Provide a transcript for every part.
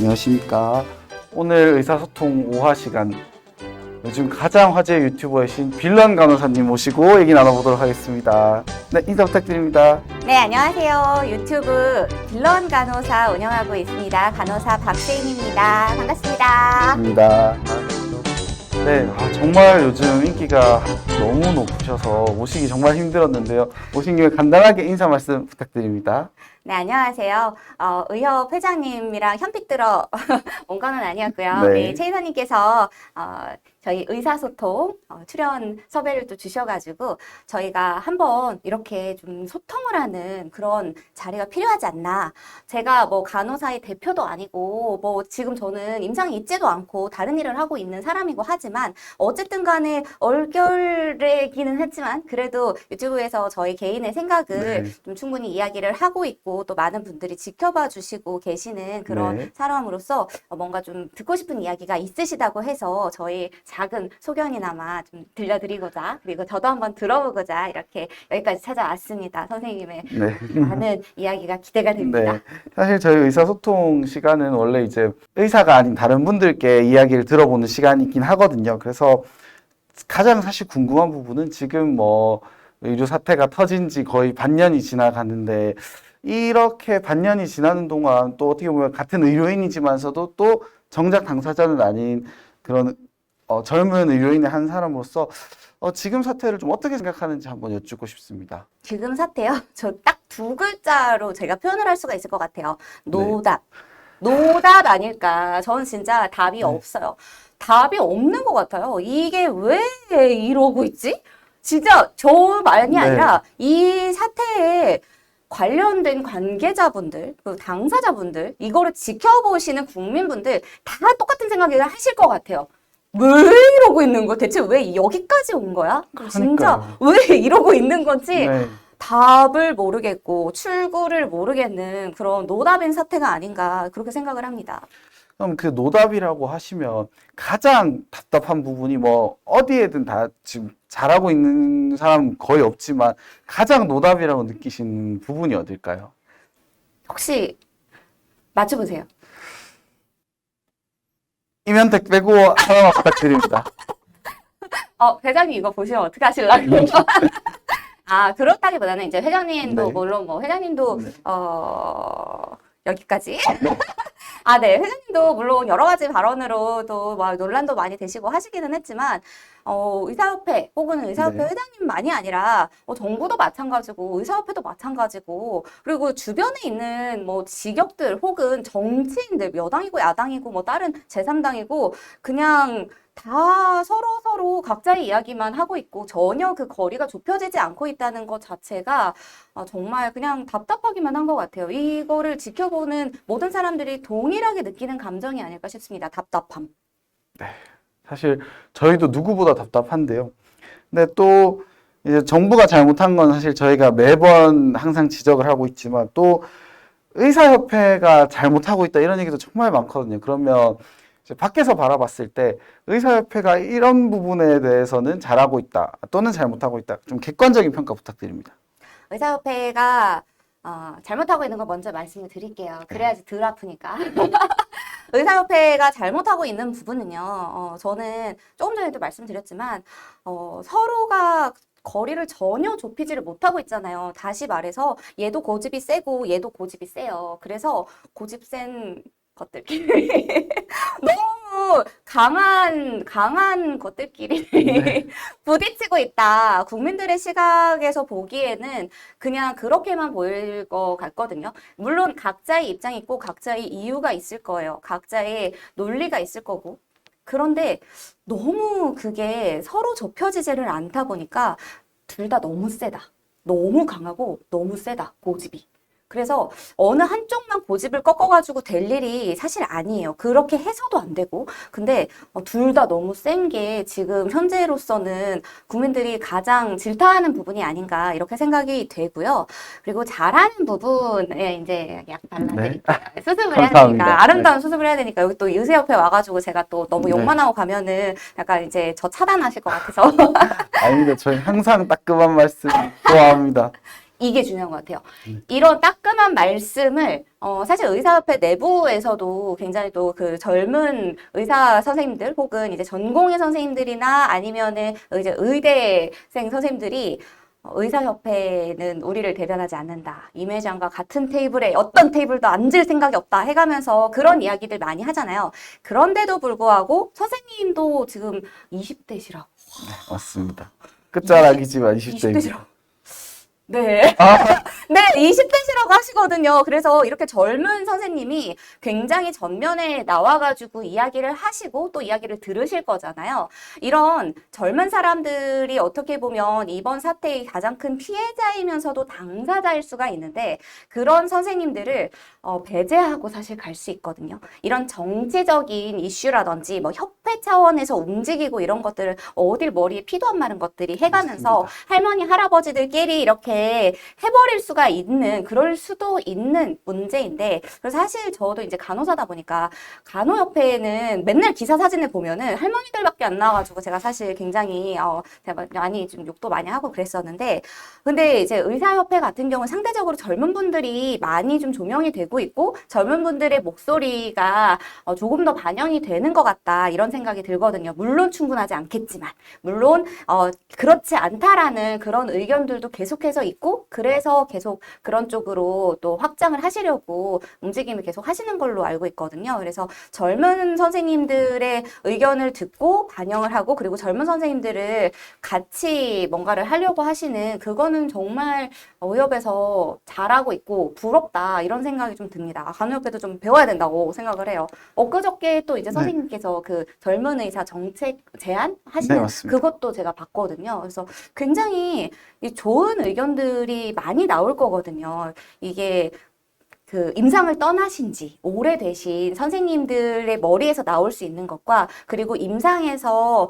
안녕하십니까. 오늘 의사소통 5화 시간, 요즘 가장 화제의 유튜버이신 빌런 간호사님 모시고 얘기 나눠보도록 하겠습니다. 네, 인사 부탁드립니다. 네, 안녕하세요. 유튜브 빌런 간호사 운영하고 있습니다. 간호사 박세인입니다. 반갑습니다. 반갑습니다. 네, 정말 요즘 인기가 너무 높으셔서 모시기 정말 힘들었는데요. 오신 김에 간단하게 인사 말씀 부탁드립니다. 네, 안녕하세요. 의협 회장님이랑 현픽 들어 온 거는 아니었고요. 네. 네, 최 이사님께서 저희 의사소통 출연 섭외를 또 주셔가지고 저희가 한번 이렇게 좀 소통을 하는 그런 자리가 필요하지 않나. 제가 뭐 간호사의 대표도 아니고 뭐 지금 저는 임상이 있지도 않고 다른 일을 하고 있는 사람이고 하지만 어쨌든 간에 얼결례기는 했지만 그래도 유튜브에서 저희 개인의 생각을 좀 충분히 이야기를 하고 있고 또 많은 분들이 지켜봐 주시고 계시는 그런 사람으로서 뭔가 좀 듣고 싶은 이야기가 있으시다고 해서 저희 작은 소견이나마 좀 들려드리고자 그리고 저도 한번 들어보고자 이렇게 여기까지 찾아왔습니다. 선생님의 많은 이야기가 기대가 됩니다. 네. 사실 저희 의사소통 시간은 원래 이제 의사가 아닌 다른 분들께 이야기를 들어보는 시간이긴 하거든요. 그래서 가장 사실 궁금한 부분은 지금 뭐 의료 사태가 터진 지 거의 반년이 지나가는데 이렇게 반년이 지나는 동안 또 어떻게 보면 같은 의료인이지만서도 또 정작 당사자는 아닌 그런 젊은 의료인의 한 사람으로서 지금 사태를 좀 어떻게 생각하는지 한번 여쭙고 싶습니다. 지금 사태요? 저 딱 두 글자로 제가 표현을 할 수가 있을 것 같아요. 노답. 노답 아닐까. 저는 진짜 답이 없어요. 답이 없는 것 같아요. 이게 왜 이러고 있지? 진짜 저만이 아니라 이 사태에 관련된 관계자분들, 그 당사자분들, 이거를 지켜보시는 국민분들 다 똑같은 생각을 하실 것 같아요. 왜 이러고 있는 거야? 대체 왜 여기까지 온 거야? 진짜 왜 이러고 있는 건지 답을 모르겠고 출구를 모르겠는 그런 노답인 사태가 아닌가 그렇게 생각을 합니다. 그럼 그 노답이라고 하시면 가장 답답한 부분이 뭐 어디에든 다 지금 잘하고 있는 사람 거의 없지만 가장 노답이라고 느끼시는 부분이 어딜까요? 혹시 맞춰보세요. 임현택 빼고 하나만 부탁드립니다. 회장님 이거 보시면 어떻게 하실라고요? 그렇다기보다는 이제 회장님도 물론 뭐 회장님도 여기까지. 네, 회장님도 물론 여러 가지 발언으로도 막 논란도 많이 되시고 하시기는 했지만, 의사협회 혹은 의사협회 회장님만이 아니라, 정부도 마찬가지고, 의사협회도 마찬가지고, 그리고 주변에 있는 뭐 직역들 혹은 정치인들, 여당이고 야당이고 뭐 다른 제3당이고, 그냥 다 서로 각자의 이야기만 하고 있고 전혀 그 거리가 좁혀지지 않고 있다는 것 자체가 정말 그냥 답답하기만 한 것 같아요. 이거를 지켜보는 모든 사람들이 동일하게 느끼는 감정이 아닐까 싶습니다. 답답함. 네, 사실 저희도 누구보다 답답한데요. 근데 또 이제 정부가 잘못한 건 사실 저희가 매번 항상 지적을 하고 있지만 또 의사협회가 잘못하고 있다 이런 얘기도 정말 많거든요. 그러면 밖에서 바라봤을 때 의사협회가 이런 부분에 대해서는 잘하고 있다 또는 잘못하고 있다 좀 객관적인 평가 부탁드립니다. 의사협회가 잘못하고 있는 거 먼저 말씀을 드릴게요. 그래야지 덜 아프니까. 의사협회가 잘못하고 있는 부분은요. 저는 조금 전에도 말씀드렸지만 서로가 거리를 전혀 좁히지를 못하고 있잖아요. 다시 말해서 얘도 고집이 세고 얘도 고집이 세요. 그래서 고집 센 것들끼리 너무 강한 것들끼리 부딪히고 있다. 국민들의 시각에서 보기에는 그냥 그렇게만 보일 것 같거든요. 물론 각자의 입장이 있고 각자의 이유가 있을 거예요. 각자의 논리가 있을 거고. 그런데 너무 그게 서로 좁혀지지를 않다 보니까 둘 다 너무 세다. 너무 강하고 너무 세다. 고집이. 그래서 어느 한쪽만 고집을 꺾어가지고 될 일이 사실 아니에요. 그렇게 해서도 안 되고. 근데 둘 다 너무 센 게 지금 현재로서는 국민들이 가장 질타하는 부분이 아닌가 이렇게 생각이 되고요. 그리고 잘하는 부분에 이제 약 발라드릴게요. 수습을 해야 되니까 아름다운 수습을 해야 되니까 여기 또 의사협회 와가지고 제가 또 너무 욕만 하고 가면은 약간 이제 저 차단하실 것 같아서. 아닙니다. 저희 항상 따끔한 말씀 좋아합니다. 이게 중요한 것 같아요. 이런 따끔한 말씀을 사실 의사협회 내부에서도 굉장히 또 그 젊은 의사 선생님들 혹은 이제 전공의 선생님들이나 아니면은 이제 의대생 선생님들이 의사협회는 우리를 대변하지 않는다. 임 회장과 같은 테이블에 어떤 테이블도 앉을 생각이 없다 해가면서 그런 이야기들 많이 하잖아요. 그런데도 불구하고 선생님도 지금 20대시라고. 맞습니다. 끝자락이지만 20대입니다. 20대시라고. 네. 네, 20대시라고 하시거든요. 그래서 이렇게 젊은 선생님이 굉장히 전면에 나와가지고 이야기를 하시고 또 이야기를 들으실 거잖아요. 이런 젊은 사람들이 어떻게 보면 이번 사태의 가장 큰 피해자이면서도 당사자일 수가 있는데 그런 선생님들을 배제하고 사실 갈 수 있거든요. 이런 정치적인 이슈라든지 뭐 협회 차원에서 움직이고 이런 것들을 어딜 머리에 피도 안 마른 것들이 해가면서 맞습니다. 할머니, 할아버지들끼리 이렇게 해버릴 수가 있는, 그럴 수도 있는 문제인데, 그래서 사실 저도 이제 간호사다 보니까 간호협회에는 맨날 기사 사진을 보면은 할머니들밖에 안 나와가지고 제가 사실 굉장히, 제가 많이 좀 욕도 많이 하고 그랬었는데, 근데 이제 의사협회 같은 경우는 상대적으로 젊은 분들이 많이 좀 조명이 되고 있고, 젊은 분들의 목소리가 조금 더 반영이 되는 것 같다, 이런 생각이 들거든요. 물론 충분하지 않겠지만, 물론, 그렇지 않다라는 그런 의견들도 계속해서 있고 그래서 계속 그런 쪽으로 또 확장을 하시려고 움직임을 계속 하시는 걸로 알고 있거든요. 그래서 젊은 선생님들의 의견을 듣고 반영을 하고 그리고 젊은 선생님들을 같이 뭔가를 하려고 하시는 그거는 정말 의협에서 잘하고 있고 부럽다 이런 생각이 좀 듭니다. 간호협회도 좀 배워야 된다고 생각을 해요. 엊그저께 또 이제 선생님께서 그 젊은 의사 정책 제안 하시는 맞습니다. 그것도 제가 봤거든요. 그래서 굉장히 이 좋은 의견들이 많이 나올 거거든요. 이게 그 임상을 떠나신 지 오래되신 선생님들의 머리에서 나올 수 있는 것과 그리고 임상에서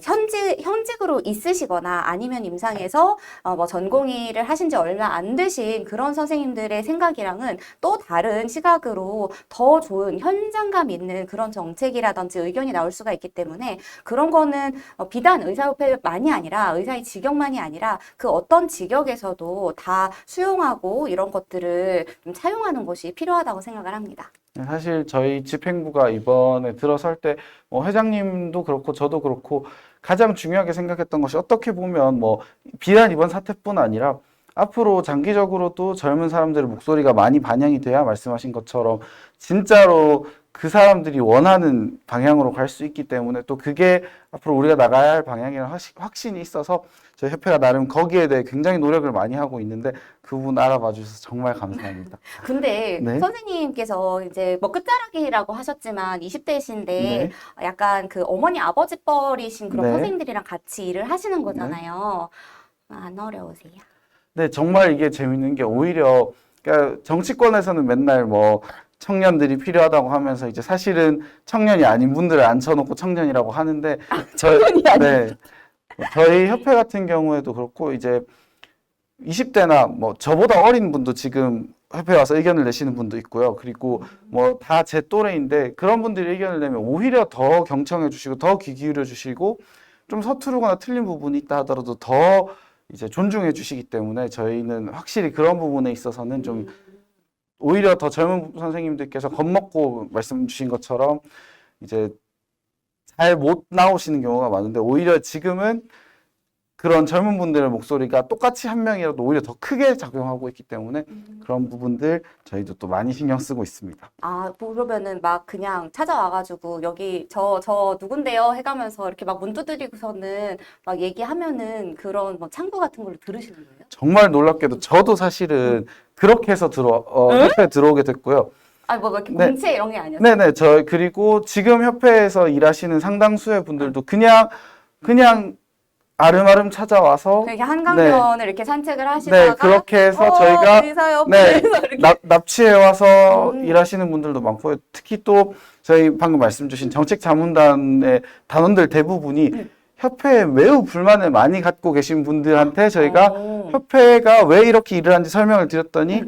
현직으로 있으시거나 아니면 임상에서 뭐 전공의를 하신 지 얼마 안 되신 그런 선생님들의 생각이랑은 또 다른 시각으로 더 좋은 현장감 있는 그런 정책이라든지 의견이 나올 수가 있기 때문에 그런 거는 비단 의사협회만이 아니라 의사의 직역만이 아니라 그 어떤 직역에서도 다 수용하고 이런 것들을 좀 차용하는 것이 필요하다고 생각을 합니다. 사실 저희 집행부가 이번에 들어설 때 회장님도 그렇고 저도 그렇고 가장 중요하게 생각했던 것이 어떻게 보면 뭐 비단 이번 사태뿐 아니라 앞으로 장기적으로도 젊은 사람들의 목소리가 많이 반영이 돼야 말씀하신 것처럼 진짜로 그 사람들이 원하는 방향으로 갈 수 있기 때문에 또 그게 앞으로 우리가 나가야 할 방향이라는 확신이 있어서 저희 협회가 나름 거기에 대해 굉장히 노력을 많이 하고 있는데 그 부분 알아봐 주셔서 정말 감사합니다. 근데 네. 선생님께서 이제 뭐 끝자락이라고 하셨지만 20대이신데 네. 약간 그 어머니 아버지 뻘이신 그런 네. 선생님들이랑 같이 일을 하시는 거잖아요. 안 어려우세요? 네, 정말 이게 재밌는 게 오히려 그러니까 정치권에서는 맨날 뭐 청년들이 필요하다고 하면서 이제 사실은 청년이 아닌 분들을 앉혀놓고 청년이라고 하는데 청년이 아닌 네, 저희 협회 같은 경우에도 그렇고 이제 20대나 뭐 저보다 어린 분도 지금 협회에 와서 의견을 내시는 분도 있고요. 그리고 뭐 다 제 또래인데 그런 분들이 의견을 내면 오히려 더 경청해 주시고 더 귀 기울여 주시고 좀 서투르거나 틀린 부분이 있다 하더라도 더 이제 존중해 주시기 때문에 저희는 확실히 그런 부분에 있어서는 좀 오히려 더 젊은 선생님들께서 겁먹고 말씀 주신 것처럼 이제 잘 못 나오시는 경우가 많은데 오히려 지금은 그런 젊은 분들의 목소리가 똑같이 한 명이라도 오히려 더 크게 작용하고 있기 때문에 그런 부분들 저희도 또 많이 신경 쓰고 있습니다. 아, 그러면은 막 그냥 찾아와가지고 여기 저 누군데요? 해가면서 이렇게 막 문 두드리고서는 막 얘기하면은 그런 뭐 창구 같은 걸로 들으시는 거예요? 정말 놀랍게도 저도 사실은 그렇게 해서 협회에 들어오게 됐고요. 아니 뭐 이렇게 네. 공채 이런 게 아니었어요? 네네, 그리고 지금 협회에서 일하시는 상당수의 분들도 그냥 아름아름 찾아와서 이렇게 한강변을 이렇게 산책을 하시다가 네, 그렇게 해서 저희가 의사협회에서 이렇게 납치해 와서 음. 일하시는 분들도 많고요. 특히 또 저희 방금 말씀 주신 정책자문단의 단원들 대부분이 협회에 매우 불만을 많이 갖고 계신 분들한테 저희가 협회가 왜 이렇게 일을 하는지 설명을 드렸더니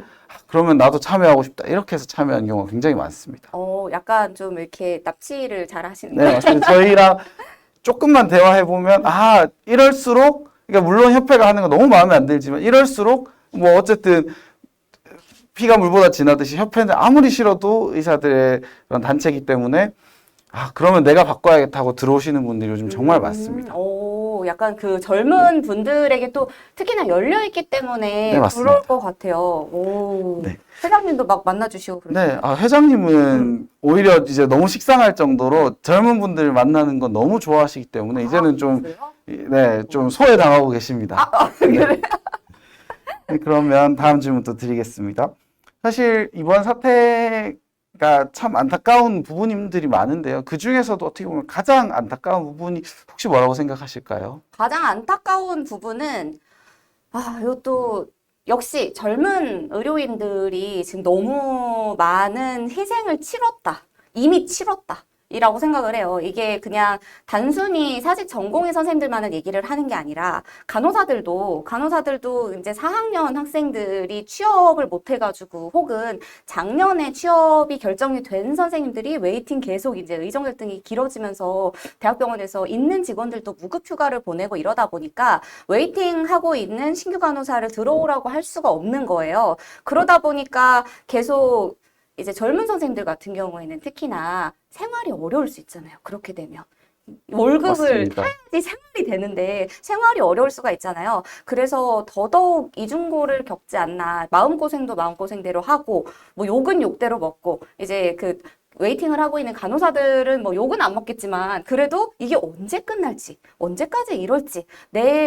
그러면 나도 참여하고 싶다. 이렇게 해서 참여한 경우가 굉장히 많습니다. 약간 좀 이렇게 납치를 잘 하시는 네, 맞습니다. 저희랑 조금만 대화해 보면 이럴수록 그러니까 물론 협회가 하는 거 너무 마음에 안 들지만 이럴수록 뭐 어쨌든 피가 물보다 진하듯이 협회는 아무리 싫어도 의사들의 그런 단체이기 때문에 그러면 내가 바꿔야겠다고 들어오시는 분들이 요즘 정말 많습니다. 오, 약간 그 젊은 분들에게 또 특히나 열려있기 때문에 네, 맞습니다. 부러울 것 같아요. 오, 네. 회장님도 막 만나주시고 그러죠. 네, 회장님은 오히려 이제 너무 식상할 정도로 젊은 분들 만나는 건 너무 좋아하시기 때문에 이제는 좀, 그래요? 네, 좀 소외당하고 계십니다. 그래? 네, 그러면 다음 질문 또 드리겠습니다. 사실 이번 사태가 참 안타까운 부분들이 많은데요. 그 중에서도 어떻게 보면 가장 안타까운 부분이 혹시 뭐라고 생각하실까요? 가장 안타까운 부분은, 이것도 역시 젊은 의료인들이 지금 너무 많은 희생을 치렀다. 이미 치렀다. 이라고 생각을 해요. 이게 그냥 단순히 사직 전공의 선생님들만을 얘기를 하는 게 아니라 간호사들도 이제 4학년 학생들이 취업을 못 해가지고 혹은 작년에 취업이 결정이 된 선생님들이 웨이팅 계속 이제 의정 갈등이 길어지면서 대학병원에서 있는 직원들도 무급 휴가를 보내고 이러다 보니까 웨이팅 하고 있는 신규 간호사를 들어오라고 할 수가 없는 거예요. 그러다 보니까 계속 이제 젊은 선생님들 같은 경우에는 특히나 생활이 어려울 수 있잖아요. 그렇게 되면. 월급을 맞습니다. 타야지 생활이 되는데 생활이 어려울 수가 있잖아요. 그래서 더더욱 이중고를 겪지 않나. 마음고생도 마음고생대로 하고, 뭐 욕은 욕대로 먹고, 이제 그 웨이팅을 하고 있는 간호사들은 뭐 욕은 안 먹겠지만 그래도 이게 언제 끝날지, 언제까지 이럴지,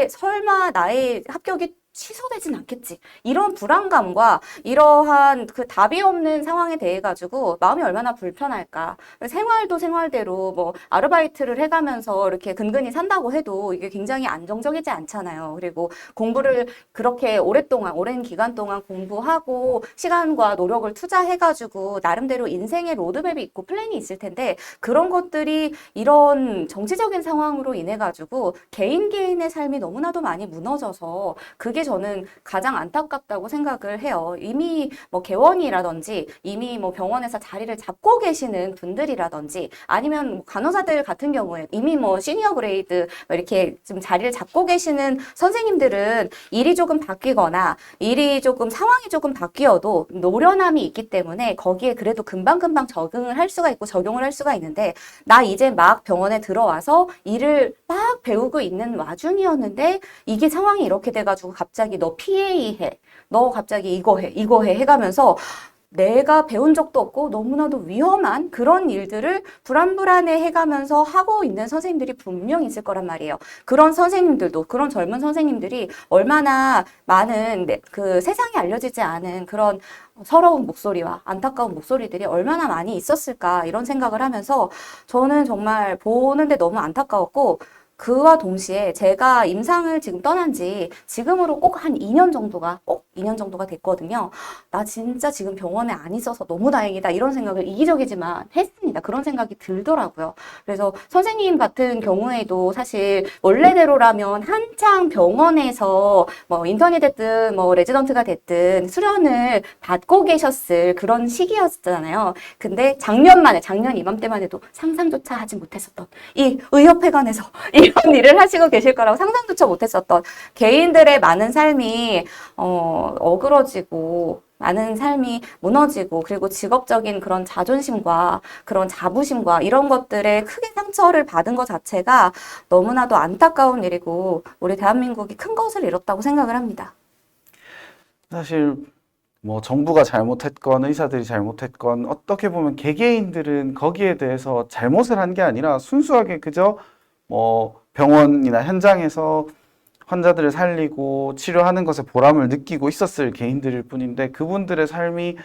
설마 나의 합격이 취소되진 않겠지. 이런 불안감과 이러한 그 답이 없는 상황에 대해 가지고 마음이 얼마나 불편할까. 생활도 생활대로 뭐 아르바이트를 해가면서 이렇게 근근히 산다고 해도 이게 굉장히 안정적이지 않잖아요. 그리고 공부를 그렇게 오랜 기간 동안 공부하고 시간과 노력을 투자해가지고 나름대로 인생의 로드맵이 있고 플랜이 있을 텐데 그런 것들이 이런 정치적인 상황으로 인해 가지고 개인의 삶이 너무나도 많이 무너져서 그게 저는 가장 안타깝다고 생각을 해요. 이미 뭐 개원이라든지 이미 뭐 병원에서 자리를 잡고 계시는 분들이라든지 아니면 뭐 간호사들 같은 경우에 이미 뭐 시니어 그레이드 이렇게 좀 자리를 잡고 계시는 선생님들은 일이 조금 바뀌거나 상황이 조금 바뀌어도 노련함이 있기 때문에 거기에 그래도 금방금방 적응을 할 수가 있고 적용을 할 수가 있는데 나 이제 막 병원에 들어와서 일을 막 배우고 있는 와중이었는데 이게 상황이 이렇게 돼가지고 갑자기 너 PA 해. 너 갑자기 이거 해 해가면서 내가 배운 적도 없고 너무나도 위험한 그런 일들을 불안불안해 해가면서 하고 있는 선생님들이 분명 있을 거란 말이에요. 그런 선생님들도, 그런 젊은 선생님들이 얼마나 많은 그 세상에 알려지지 않은 그런 서러운 목소리와 안타까운 목소리들이 얼마나 많이 있었을까 이런 생각을 하면서 저는 정말 보는데 너무 안타까웠고 그와 동시에 제가 임상을 지금 떠난 지 지금으로 꼭 한 2년 정도가 됐거든요. 나 진짜 지금 병원에 안 있어서 너무 다행이다. 이런 생각을 이기적이지만 했습니다. 그런 생각이 들더라고요. 그래서 선생님 같은 경우에도 사실 원래대로라면 한창 병원에서 뭐 인턴이 됐든 뭐 레지던트가 됐든 수련을 받고 계셨을 그런 시기였잖아요. 근데 작년 이맘때만 해도 상상조차 하지 못했었던 이 의협회관에서 이런 일을 하시고 계실 거라고 상상조차 못했었던 개인들의 많은 삶이 어그러지고 많은 삶이 무너지고 그리고 직업적인 그런 자존심과 그런 자부심과 이런 것들에 크게 상처를 받은 것 자체가 너무나도 안타까운 일이고 우리 대한민국이 큰 것을 잃었다고 생각을 합니다. 사실 뭐 정부가 잘못했건 의사들이 잘못했건 어떻게 보면 개개인들은 거기에 대해서 잘못을 한 게 아니라 순수하게 그저 뭐 병원이나 현장에서 환자들을 살리고 치료하는 것에 보람을 느끼고 있었을 개인들일 뿐인데 그분들의 삶이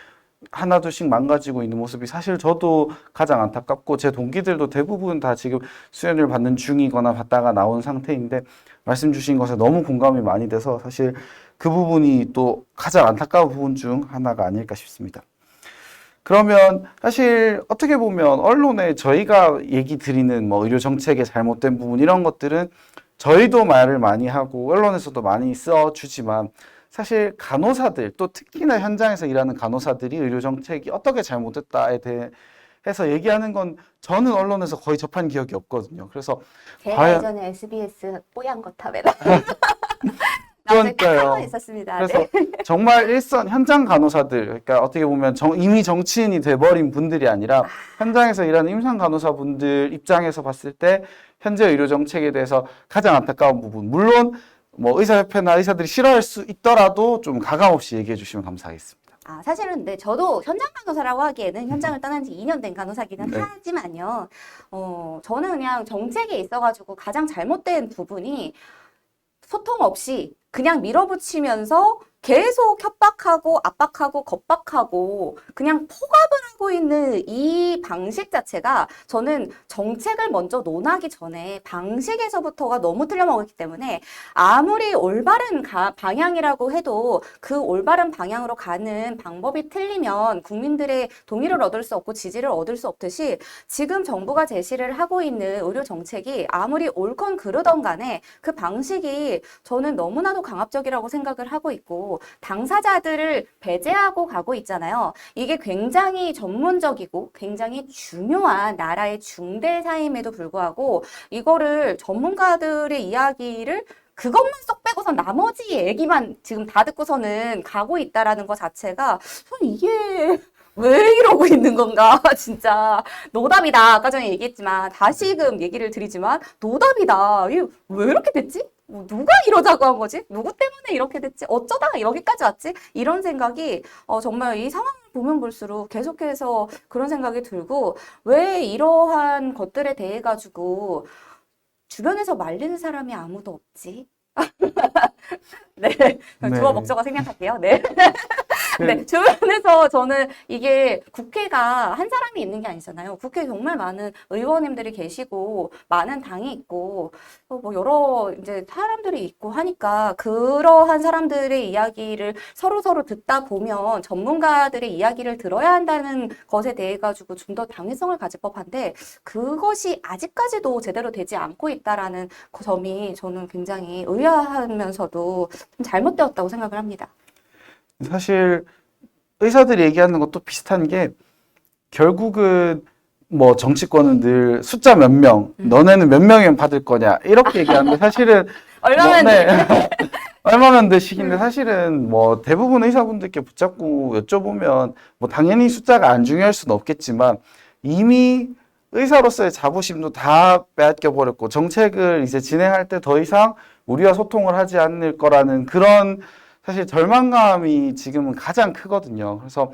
하나둘씩 망가지고 있는 모습이 사실 저도 가장 안타깝고 제 동기들도 대부분 다 지금 수련을 받는 중이거나 받다가 나온 상태인데 말씀 주신 것에 너무 공감이 많이 돼서 사실 그 부분이 또 가장 안타까운 부분 중 하나가 아닐까 싶습니다. 그러면 사실 어떻게 보면 언론에 저희가 얘기 드리는 뭐 의료 정책의 잘못된 부분 이런 것들은 저희도 말을 많이 하고 언론에서도 많이 써주지만 사실 간호사들 또 특히나 현장에서 일하는 간호사들이 의료 정책이 어떻게 잘못됐다에 대해서 얘기하는 건 저는 언론에서 거의 접한 기억이 없거든요. 그래서 제가 과연 예전에 SBS 뽀얀 거 탑에다 나중에 딱 한 그러니까요. 번 있었습니다. 그래서 네. 정말 일선 현장 간호사들, 그러니까 어떻게 보면 이미 정치인이 돼버린 분들이 아니라 현장에서 일하는 임상 간호사분들 입장에서 봤을 때 현재 의료 정책에 대해서 가장 안타까운 부분, 물론 뭐 의사협회나 의사들이 싫어할 수 있더라도 좀 가감 없이 얘기해 주시면 감사하겠습니다. 사실은 네, 저도 현장 간호사라고 하기에는 현장을 떠난 지 2년 된 간호사기는 네. 하지만요. 저는 그냥 정책에 있어가지고 가장 잘못된 부분이 소통 없이 그냥 밀어붙이면서 계속 협박하고 압박하고 겁박하고 그냥 포갑을 하고 있는 이 방식 자체가 저는 정책을 먼저 논하기 전에 방식에서부터가 너무 틀려먹었기 때문에 아무리 올바른 방향이라고 해도 그 올바른 방향으로 가는 방법이 틀리면 국민들의 동의를 얻을 수 없고 지지를 얻을 수 없듯이 지금 정부가 제시를 하고 있는 의료 정책이 아무리 옳건 그르던 간에 그 방식이 저는 너무나도 강압적이라고 생각을 하고 있고 당사자들을 배제하고 가고 있잖아요. 이게 굉장히 전문적이고 굉장히 중요한 나라의 중대 사임에도 불구하고 이거를 전문가들의 이야기를 그것만 쏙 빼고선 나머지 얘기만 지금 다 듣고서는 가고 있다라는 것 자체가 저는 이게 왜 이러고 있는 건가? 진짜 노답이다. 아까 전에 얘기했지만 다시금 얘기를 드리지만 노답이다. 이게 왜 이렇게 됐지? 누가 이러자고 한 거지? 누구 때문에 이렇게 됐지? 어쩌다가 여기까지 왔지? 이런 생각이 정말 이 상황을 보면 볼수록 계속해서 그런 생각이 들고 왜 이러한 것들에 대해 가지고 주변에서 말리는 사람이 아무도 없지? 네, 주어 목적어 생략할게요. 네. 네, 주변에서 저는 이게 국회가 한 사람이 있는 게 아니잖아요. 국회에 정말 많은 의원님들이 계시고, 많은 당이 있고, 뭐 여러 이제 사람들이 있고 하니까 그러한 사람들의 이야기를 서로 듣다 보면 전문가들의 이야기를 들어야 한다는 것에 대해 가지고 좀 더 당위성을 가질 법한데 그것이 아직까지도 제대로 되지 않고 있다라는 그 점이 저는 굉장히 의아하면서도 좀 잘못되었다고 생각을 합니다. 사실 의사들이 얘기하는 것도 비슷한 게 결국은 뭐 정치권은 늘 숫자 몇 명, 너네는 몇 명이면 받을 거냐 이렇게 얘기하는데 사실은 얼마면 돼? 얼마면 되시긴데 사실은 뭐 대부분 의사분들께 붙잡고 여쭤보면 뭐 당연히 숫자가 안 중요할 수는 없겠지만 이미 의사로서의 자부심도 다 빼앗겨 버렸고 정책을 이제 진행할 때 더 이상 우리와 소통을 하지 않을 거라는 그런 사실 절망감이 지금은 가장 크거든요. 그래서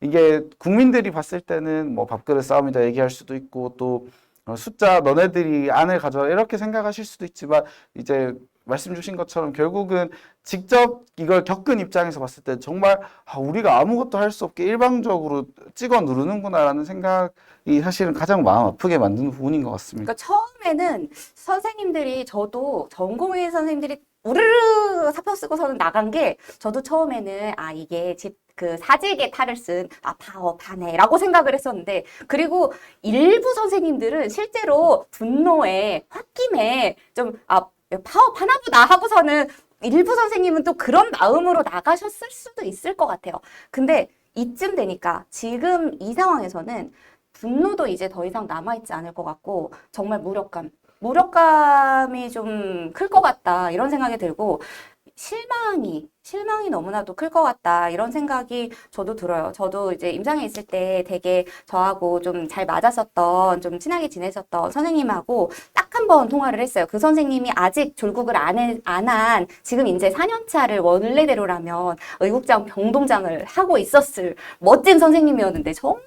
이게 국민들이 봤을 때는 뭐 밥그릇 싸움이다 얘기할 수도 있고 또 숫자 너네들이 안을 가져라 이렇게 생각하실 수도 있지만 이제 말씀 주신 것처럼 결국은 직접 이걸 겪은 입장에서 봤을 때 정말 우리가 아무것도 할 수 없게 일방적으로 찍어 누르는구나라는 생각이 사실은 가장 마음 아프게 만드는 부분인 것 같습니다. 그러니까 처음에는 선생님들이 저도 전공의 선생님들이 우르르 사표 쓰고서는 나간 게 저도 처음에는 이게 그 사직의 탈을 쓴 파업하네라고 생각을 했었는데 그리고 일부 선생님들은 실제로 분노에 홧김에 좀 파업하나 보다 하고서는 일부 선생님은 또 그런 마음으로 나가셨을 수도 있을 것 같아요. 근데 이쯤 되니까 지금 이 상황에서는 분노도 이제 더 이상 남아있지 않을 것 같고 정말 무력감이 좀 클 것 같다 이런 생각이 들고 실망이 너무나도 클 것 같다 이런 생각이 저도 들어요. 저도 이제 임상에 있을 때 되게 저하고 좀 잘 맞았었던 좀 친하게 지내셨던 선생님하고 딱 한 번 통화를 했어요. 그 선생님이 아직 졸국을 안 한 지금 이제 4년 차를 원래대로라면 의국장 병동장을 하고 있었을 멋진 선생님이었는데 정말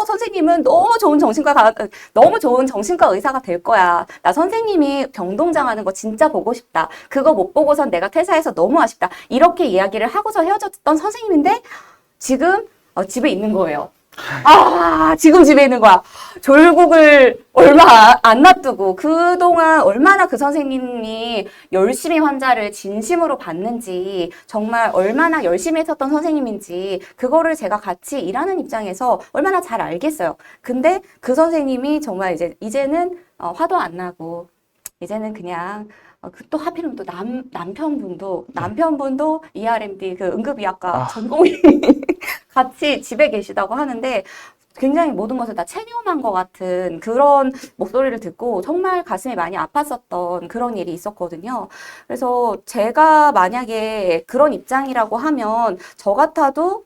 선생님은 너무 좋은 정신과 의사가 될 거야. 나 선생님이 병동장 하는 거 진짜 보고 싶다. 그거 못 보고선 내가 퇴사해서 너무 아쉽다. 이렇게 이야기를 하고서 헤어졌던 선생님인데 지금 집에 있는 거예요. 지금 집에 있는 거야. 졸국을 얼마 안 놔두고 그동안 얼마나 그 선생님이 열심히 환자를 진심으로 봤는지 정말 얼마나 열심히 했었던 선생님인지 그거를 제가 같이 일하는 입장에서 얼마나 잘 알겠어요. 근데 그 선생님이 정말 이제는 화도 안 나고 이제는 그냥 또 하필이면 또 남편분도 ERMD 그 응급의학과 전공의 같이 집에 계시다고 하는데 굉장히 모든 것을 다 체념한 것 같은 그런 목소리를 듣고 정말 가슴이 많이 아팠었던 그런 일이 있었거든요. 그래서 제가 만약에 그런 입장이라고 하면 저 같아도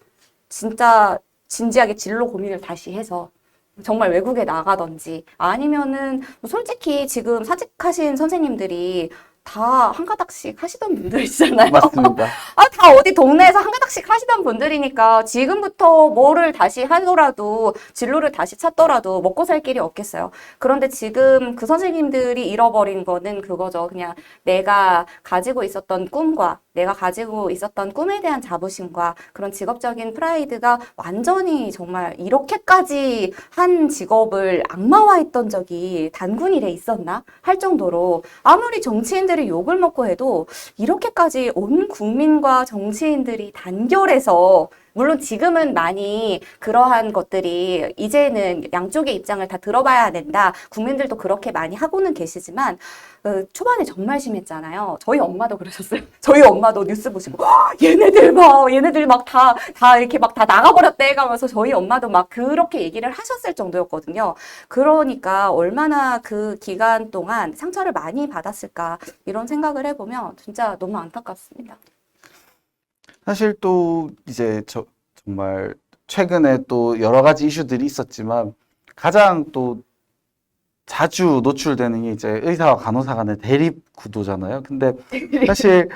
진짜 진지하게 진로 고민을 다시 해서 정말 외국에 나가든지 아니면은 뭐 솔직히 지금 사직하신 선생님들이 다 한 가닥씩 하시던 분들이시잖아요. 맞습니다. 다 어디 동네에서 한 가닥씩 하시던 분들이니까 지금부터 뭐를 다시 하더라도 진로를 다시 찾더라도 먹고 살 길이 없겠어요. 그런데 지금 그 선생님들이 잃어버린 거는 그거죠. 그냥 내가 가지고 있었던 꿈과 내가 가지고 있었던 꿈에 대한 자부심과 그런 직업적인 프라이드가 완전히 정말 이렇게까지 한 직업을 악마화했던 적이 단군 일에 있었나? 할 정도로 아무리 정치인들이 욕을 먹고 해도 이렇게까지 온 국민과 정치인들이 단결해서 물론 지금은 많이 그러한 것들이 이제는 양쪽의 입장을 다 들어봐야 된다. 국민들도 그렇게 많이 하고는 계시지만 초반에 정말 심했잖아요. 저희 엄마도 그러셨어요. 저희 엄마도 뉴스 보시고 얘네들 막 다 이렇게 막 다 나가버렸대 가면서 저희 엄마도 막 그렇게 얘기를 하셨을 정도였거든요. 그러니까 얼마나 그 기간 동안 상처를 많이 받았을까 이런 생각을 해보면 진짜 너무 안타깝습니다. 사실 또 이제 정말 최근에 또 여러 가지 이슈들이 있었지만 가장 또 자주 노출되는 게 이제 의사와 간호사 간의 대립 구도잖아요. 근데 사실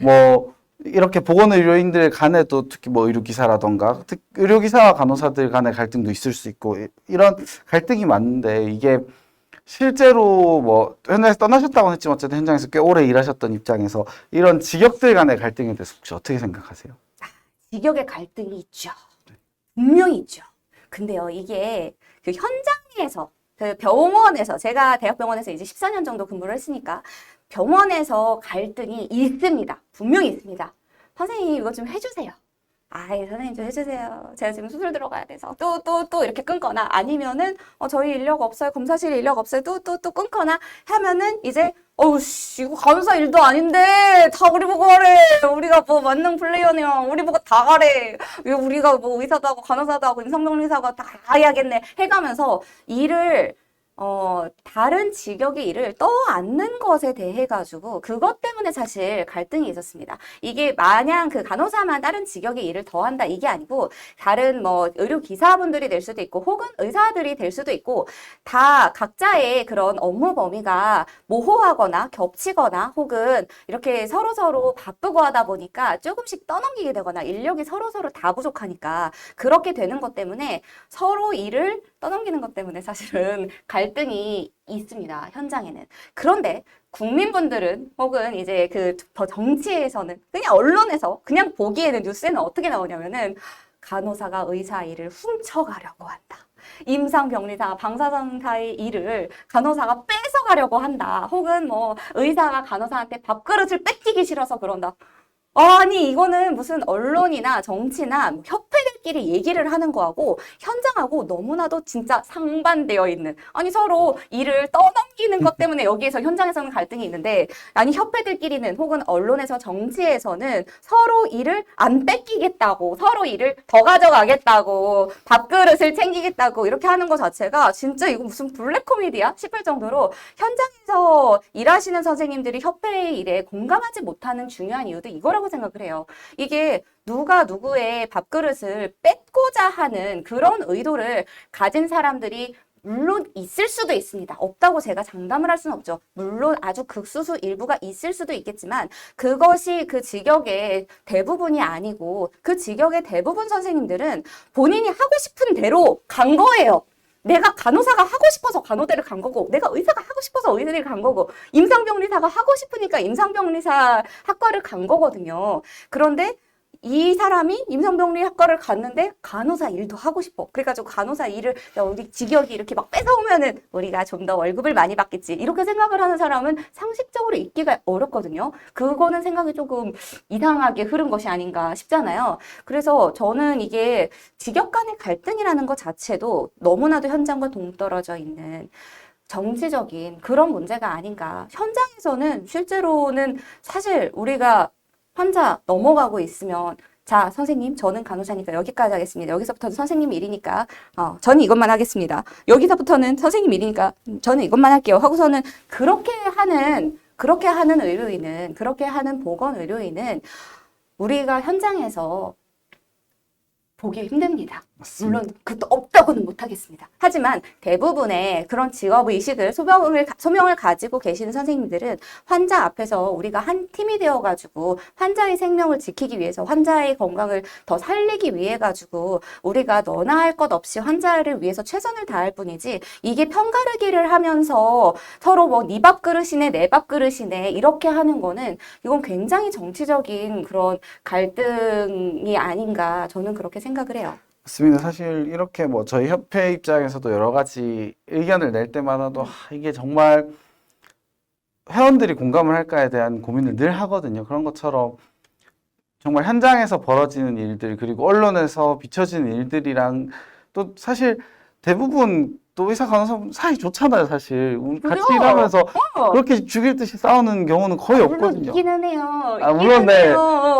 뭐 이렇게 보건의료인들 간에도 특히 뭐 의료기사라던가 의료기사와 간호사들 간의 갈등도 있을 수 있고 이런 갈등이 많은데 이게 실제로 뭐 현장에서 떠나셨다고 했지만 어쨌든 현장에서 꽤 오래 일하셨던 입장에서 이런 직역들 간의 갈등에 대해서 혹시 어떻게 생각하세요? 직역의 갈등이 있죠. 분명히 있죠. 근데요, 이게 그 현장에서, 그 병원에서, 제가 대학병원에서 이제 14년 정도 근무를 했으니까 병원에서 갈등이 있습니다. 분명히 있습니다. 선생님, 이거 좀 해주세요. 아이, 선생님 좀 해주세요. 제가 지금 수술 들어가야 돼서. 또 이렇게 끊거나 아니면은, 저희 인력 없어요. 검사실 인력 없어요. 또 끊거나 하면은 이제, 어우씨, 이거 간호사 일도 아닌데, 다 우리 보고 하래. 우리가 뭐 만능 플레이어네요. 우리 보고 다 가래. 우리가 뭐 의사도 하고 간호사도 하고 임상병리사가 다 해야겠네. 해가면서 일을, 다른 직역의 일을 떠안는 것에 대해 가지고 그것 때문에 사실 갈등이 있었습니다. 이게 마냥 그 간호사만 다른 직역의 일을 더한다 이게 아니고 다른 뭐 의료기사분들이 될 수도 있고 혹은 의사들이 될 수도 있고 다 각자의 그런 업무 범위가 모호하거나 겹치거나 혹은 이렇게 서로서로 바쁘고 하다 보니까 조금씩 떠넘기게 되거나 인력이 서로서로 다 부족하니까 그렇게 되는 것 때문에 서로 일을 떠넘기는 것 때문에 사실은 갈등이 있습니다. 현장에는. 그런데 국민분들은 혹은 이제 그 정치에서는 그냥 언론에서 그냥 보기에는 뉴스에는 어떻게 나오냐면은 간호사가 의사 일을 훔쳐가려고 한다. 임상병리사, 방사선사의 일을 간호사가 뺏어가려고 한다. 혹은 뭐 의사가 간호사한테 밥그릇을 뺏기기 싫어서 그런다. 아니 이거는 무슨 언론이나 정치나 뭐 협회들끼리 얘기를 하는 거하고 현장하고 너무나도 진짜 상반되어 있는 아니 서로 일을 떠넘기는 것 때문에 여기에서 현장에서는 갈등이 있는데 아니 협회들끼리는 혹은 언론에서 정치에서는 서로 일을 안 뺏기겠다고 서로 일을 더 가져가겠다고 밥그릇을 챙기겠다고 이렇게 하는 것 자체가 진짜 이거 무슨 블랙 코미디야 싶을 정도로 현장에서 일하시는 선생님들이 협회의 일에 공감하지 못하는 중요한 이유도 이거라고 생각을 해요. 이게 누가 누구의 밥그릇을 뺏고자 하는 그런 의도를 가진 사람들이 물론 있을 수도 있습니다. 없다고 제가 장담을 할 수는 없죠. 물론 아주 극소수 일부가 있을 수도 있겠지만 그것이 그 직역의 대부분이 아니고 그 직역의 대부분 선생님들은 본인이 하고 싶은 대로 간 거예요. 내가 간호사가 하고 싶어서 간호대를 간 거고 내가 의사가 하고 싶어서 의대를 간 거고 임상병리사가 하고 싶으니까 임상병리사 학과를 간 거거든요. 그런데 이 사람이 임상병리 학과를 갔는데 간호사 일도 하고 싶어. 그래가지고 간호사 일을 우리 직역이 이렇게 막 뺏어오면은 우리가 좀 더 월급을 많이 받겠지. 이렇게 생각을 하는 사람은 상식적으로 있기가 어렵거든요. 그거는 생각이 조금 이상하게 흐른 것이 아닌가 싶잖아요. 그래서 저는 이게 직역 간의 갈등이라는 것 자체도 너무나도 현장과 동떨어져 있는 정치적인 그런 문제가 아닌가. 현장에서는 실제로는 사실 우리가 환자 넘어가고 있으면 자, 선생님, 저는 간호사니까 여기까지 하겠습니다. 여기서부터는 선생님 일이니까, 저는 이것만 하겠습니다. 여기서부터는 선생님 일이니까, 저는 이것만 할게요. 하고서는 그렇게 하는 의료인은, 그렇게 하는 보건 의료인은 우리가 현장에서 보기 힘듭니다. 맞습니다. 물론 그것도 없다고는 못하겠습니다. 하지만 대부분의 그런 직업의식을, 소명을 가지고 계시는 선생님들은 환자 앞에서 우리가 한 팀이 되어가지고 환자의 생명을 지키기 위해서, 환자의 건강을 더 살리기 위해 가지고 우리가 너나 할 것 없이 환자를 위해서 최선을 다할 뿐이지, 이게 편가르기를 하면서 서로 뭐 네 밥그릇이네 내 밥그릇이네 이렇게 하는 거는 이건 굉장히 정치적인 그런 갈등이 아닌가, 저는 그렇게 생각을 해요. 맞습니다. 사실 이렇게 뭐 저희 협회 입장에서도 여러 가지 의견을 낼 때마다도 이게 정말 회원들이 공감을 할까에 대한 고민을 늘 하거든요. 그런 것처럼 정말 현장에서 벌어지는 일들, 그리고 언론에서 비춰지는 일들이랑 또 사실 대부분 또 의사 간호사분 사이 좋잖아요, 사실. 우리 같이 그래요. 일하면서 어. 그렇게 죽일 듯이 싸우는 경우는 거의 물론 없거든요. 있기는 해요. 아, 물론 네.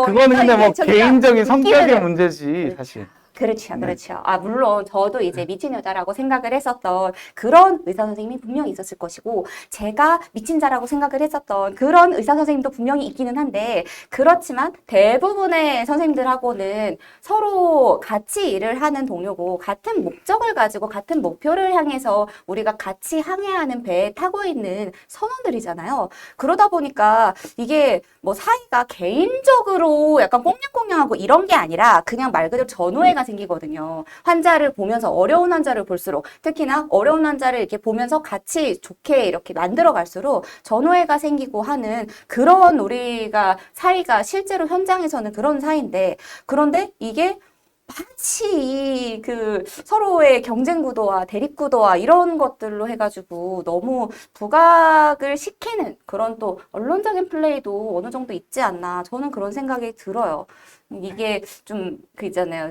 그거는 근데 뭐 개인적인 성격의 해. 문제지, 사실. 그렇죠, 네. 그렇죠. 물론 저도 이제 미친 여자라고 생각을 했었던 그런 의사 선생님이 분명히 있었을 것이고, 제가 미친 자라고 생각을 했었던 그런 의사 선생님도 분명히 있기는 한데, 그렇지만 대부분의 선생님들하고는 서로 같이 일을 하는 동료고, 같은 목적을 가지고 같은 목표를 향해서 우리가 같이 항해하는 배에 타고 있는 선원들이잖아요. 그러다 보니까 이게 뭐 사이가 개인적으로 약간 꽁냥꽁냥하고 이런 게 아니라 그냥 말 그대로 전우애가 생기거든요. 환자를 보면서, 어려운 환자를 볼수록, 특히나 어려운 환자를 이렇게 보면서 같이 좋게 이렇게 만들어 갈수록 전우애가 생기고 하는 그런 우리가 사이가 실제로 현장에서는 그런 사이인데, 그런데 이게 마치 그 서로의 경쟁 구도와 대립 구도와 이런 것들로 해가지고 너무 부각을 시키는 그런 또 언론적인 플레이도 어느 정도 있지 않나, 저는 그런 생각이 들어요. 이게 좀 그 있잖아요.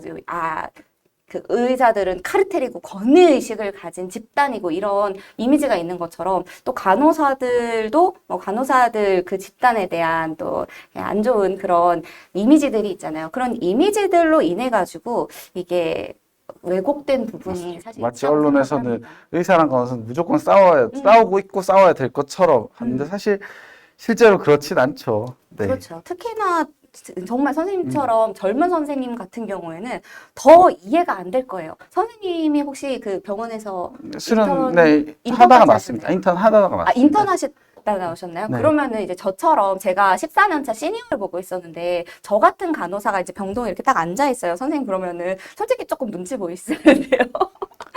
그 의사들은 카르텔이고 권위의식을 가진 집단이고 이런 이미지가 있는 것처럼, 또 간호사들도 뭐 간호사들 그 집단에 대한 또 안 좋은 그런 이미지들이 있잖아요. 그런 이미지들로 인해 가지고 이게 왜곡된 부분이 사실 마치 있다고 언론에서는 생각합니다. 의사랑 간호사는 무조건 싸우고 있고 싸워야 될 것처럼 하는데 사실 실제로 그렇진 않죠. 네. 그렇죠. 특히나 정말 선생님처럼 젊은 선생님 같은 경우에는 더 이해가 안 될 거예요. 선생님이 혹시 그 병원에서 실은 인턴까지 하다가 났습니다. 하셨나요? 인턴 하다가 났습니다. 인턴 하셨다 나오셨나요? 네. 그러면은 이제 저처럼 제가 14년차 시니어를 보고 있었는데, 저 같은 간호사가 이제 병동에 이렇게 딱 앉아 있어요. 선생님 그러면은 솔직히 조금 눈치 보이시는데요.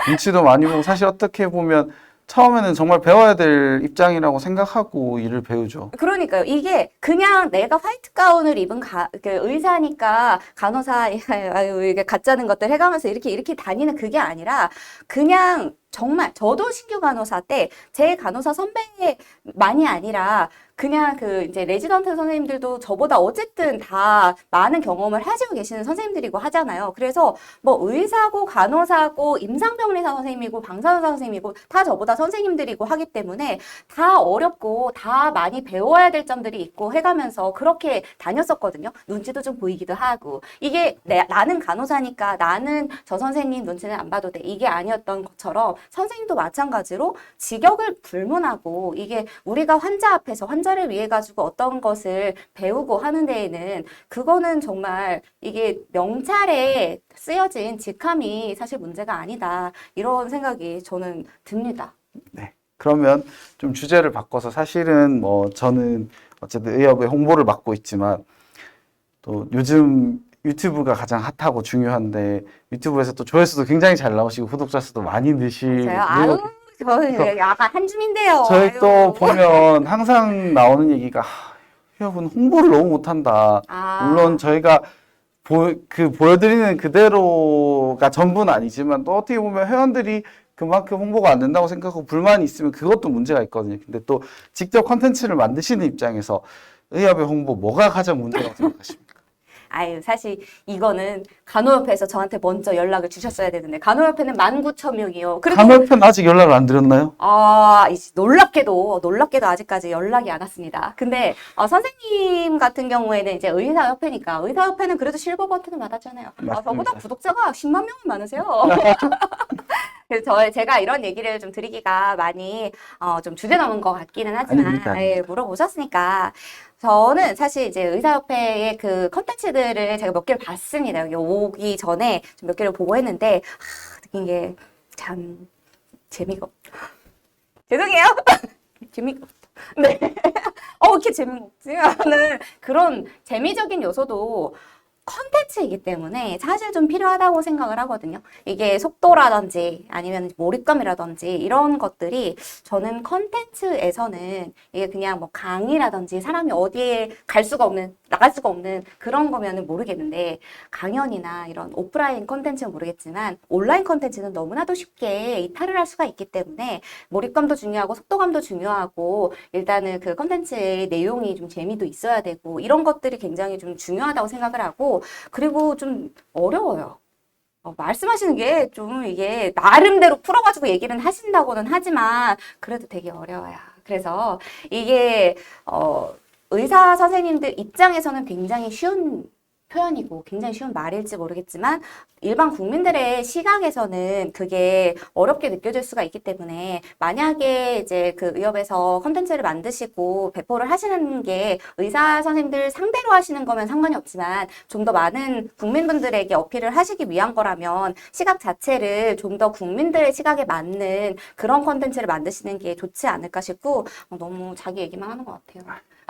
눈치도 많이 보고 사실 어떻게 보면 처음에는 정말 배워야 될 입장이라고 생각하고 일을 배우죠. 그러니까요. 이게 그냥 내가 화이트 가운을 입은 그 의사니까 간호사 아유 이게 가짜는 것들 해가면서 이렇게 다니는 그게 아니라, 그냥 정말 저도 신규 간호사 때 제 간호사 선배만이 아니라 그냥 그 이제 레지던트 선생님들도 저보다 어쨌든 다 많은 경험을 가지고 계시는 선생님들이고 하잖아요. 그래서 뭐 의사고 간호사고 임상병리사 선생님이고 방사선사 선생님이고 다 저보다 선생님들이고 하기 때문에 다 어렵고 다 많이 배워야 될 점들이 있고 해가면서 그렇게 다녔었거든요. 눈치도 좀 보이기도 하고, 이게 나는 간호사니까 나는 저 선생님 눈치는 안 봐도 돼, 이게 아니었던 것처럼 선생님도 마찬가지로 직역을 불문하고, 이게 우리가 환자 앞에서 환자를 위해 가지고 어떤 것을 배우고 하는 데에는 그거는 정말 이게 명찰에 쓰여진 직함이 사실 문제가 아니다, 이런 생각이 저는 듭니다. 네. 그러면 좀 주제를 바꿔서, 사실은 뭐 저는 어쨌든 의협의 홍보를 맡고 있지만 또 요즘 유튜브가 가장 핫하고 중요한데, 유튜브에서 또 조회수도 굉장히 잘 나오시고 구독자 수도 많이 저요? 아유, 저는 약간 한줌인데요. 저희 아유. 또 보면 항상 나오는 얘기가 회원분 홍보를 너무 못한다. 물론 저희가 보여드리는 그대로가 전부는 아니지만, 또 어떻게 보면 회원들이 그만큼 홍보가 안 된다고 생각하고 불만이 있으면 그것도 문제가 있거든요. 근데 또 직접 컨텐츠를 만드시는 입장에서 의협의 홍보 뭐가 가장 문제라고 생각하십니까? 아유, 사실 이거는 간호협회에서 저한테 먼저 연락을 주셨어야 되는데, 간호협회는 19,000명이요. 그리고 간호협회는 아직 연락을 안 드렸나요? 놀랍게도 아직까지 연락이 안 왔습니다. 근데 선생님 같은 경우에는 이제 의사협회니까 의사협회는 그래도 실버 버튼을 받았잖아요. 저보다 구독자가 10만 명은 많으세요. 그래서 제가 이런 얘기를 좀 드리기가 많이 좀 주제 넘은 것 같기는 하지만 아닙니다. 물어보셨으니까 저는 사실 이제 의사협회의 그 컨텐츠들을 제가 몇 개를 봤습니다. 여기 오기 전에 좀 몇 개를 보고 했는데 느낀 게 참 재미가 죄송해요. 재미가 없다. 네. 이렇게 재미가 없지? 하는 그런 재미적인 요소도 컨텐츠이기 때문에 사실 좀 필요하다고 생각을 하거든요. 이게 속도라든지 아니면 몰입감이라든지 이런 것들이 저는 컨텐츠에서는 이게 그냥 뭐 강의라든지 사람이 어디에 갈 수가 없는, 나갈 수가 없는 그런 거면은 모르겠는데 강연이나 이런 오프라인 컨텐츠는 모르겠지만 온라인 컨텐츠는 너무나도 쉽게 이탈을 할 수가 있기 때문에 몰입감도 중요하고 속도감도 중요하고 일단은 그 컨텐츠의 내용이 좀 재미도 있어야 되고 이런 것들이 굉장히 좀 중요하다고 생각을 하고 그리고 좀 어려워요. 말씀하시는 게 좀 이게 나름대로 풀어가지고 얘기는 하신다고는 하지만 그래도 되게 어려워요. 그래서 이게 의사 선생님들 입장에서는 굉장히 쉬운 표현이고 굉장히 쉬운 말일지 모르겠지만 일반 국민들의 시각에서는 그게 어렵게 느껴질 수가 있기 때문에 만약에 이제 그 의협에서 컨텐츠를 만드시고 배포를 하시는 게 의사 선생님들 상대로 하시는 거면 상관이 없지만 좀 더 많은 국민분들에게 어필을 하시기 위한 거라면 시각 자체를 좀 더 국민들의 시각에 맞는 그런 컨텐츠를 만드시는 게 좋지 않을까 싶고 너무 자기 얘기만 하는 것 같아요.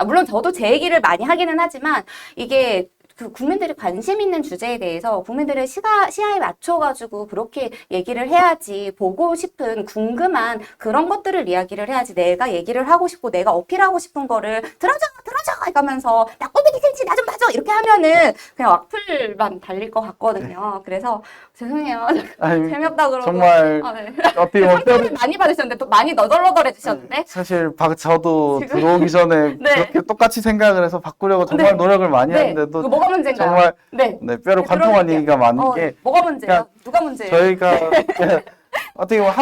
물론 저도 제 얘기를 많이 하기는 하지만 이게 그 국민들이 관심 있는 주제에 대해서 국민들의 시야에 맞춰가지고 그렇게 얘기를 해야지 보고 싶은 궁금한 그런 것들을 이야기를 해야지 내가 얘기를 하고 싶고 내가 어필하고 싶은 거를 들어줘 이러면서 나 꼬맹이 센치 나 좀 봐줘 이렇게 하면은 그냥 악플만 달릴 것 같거든요. 그래서 죄송해요. 재미없다 그러고 정말 네. 어떻게 보면 상처를 많이 받으셨는데 또 많이 너덜너덜해지셨는데 사실 저도 지금- 들어오기 전에 네. 그렇게 똑같이 생각을 해서 바꾸려고 정말 네. 노력을 많이 네. 했는데도 이거 뭐가 문제인가요? 정말 네. 뼈를 관통한 들어볼게요. 얘기가 많은 게 뭐가 문제예요? 그러니까 누가 문제예요? 저희가 어떻게 보면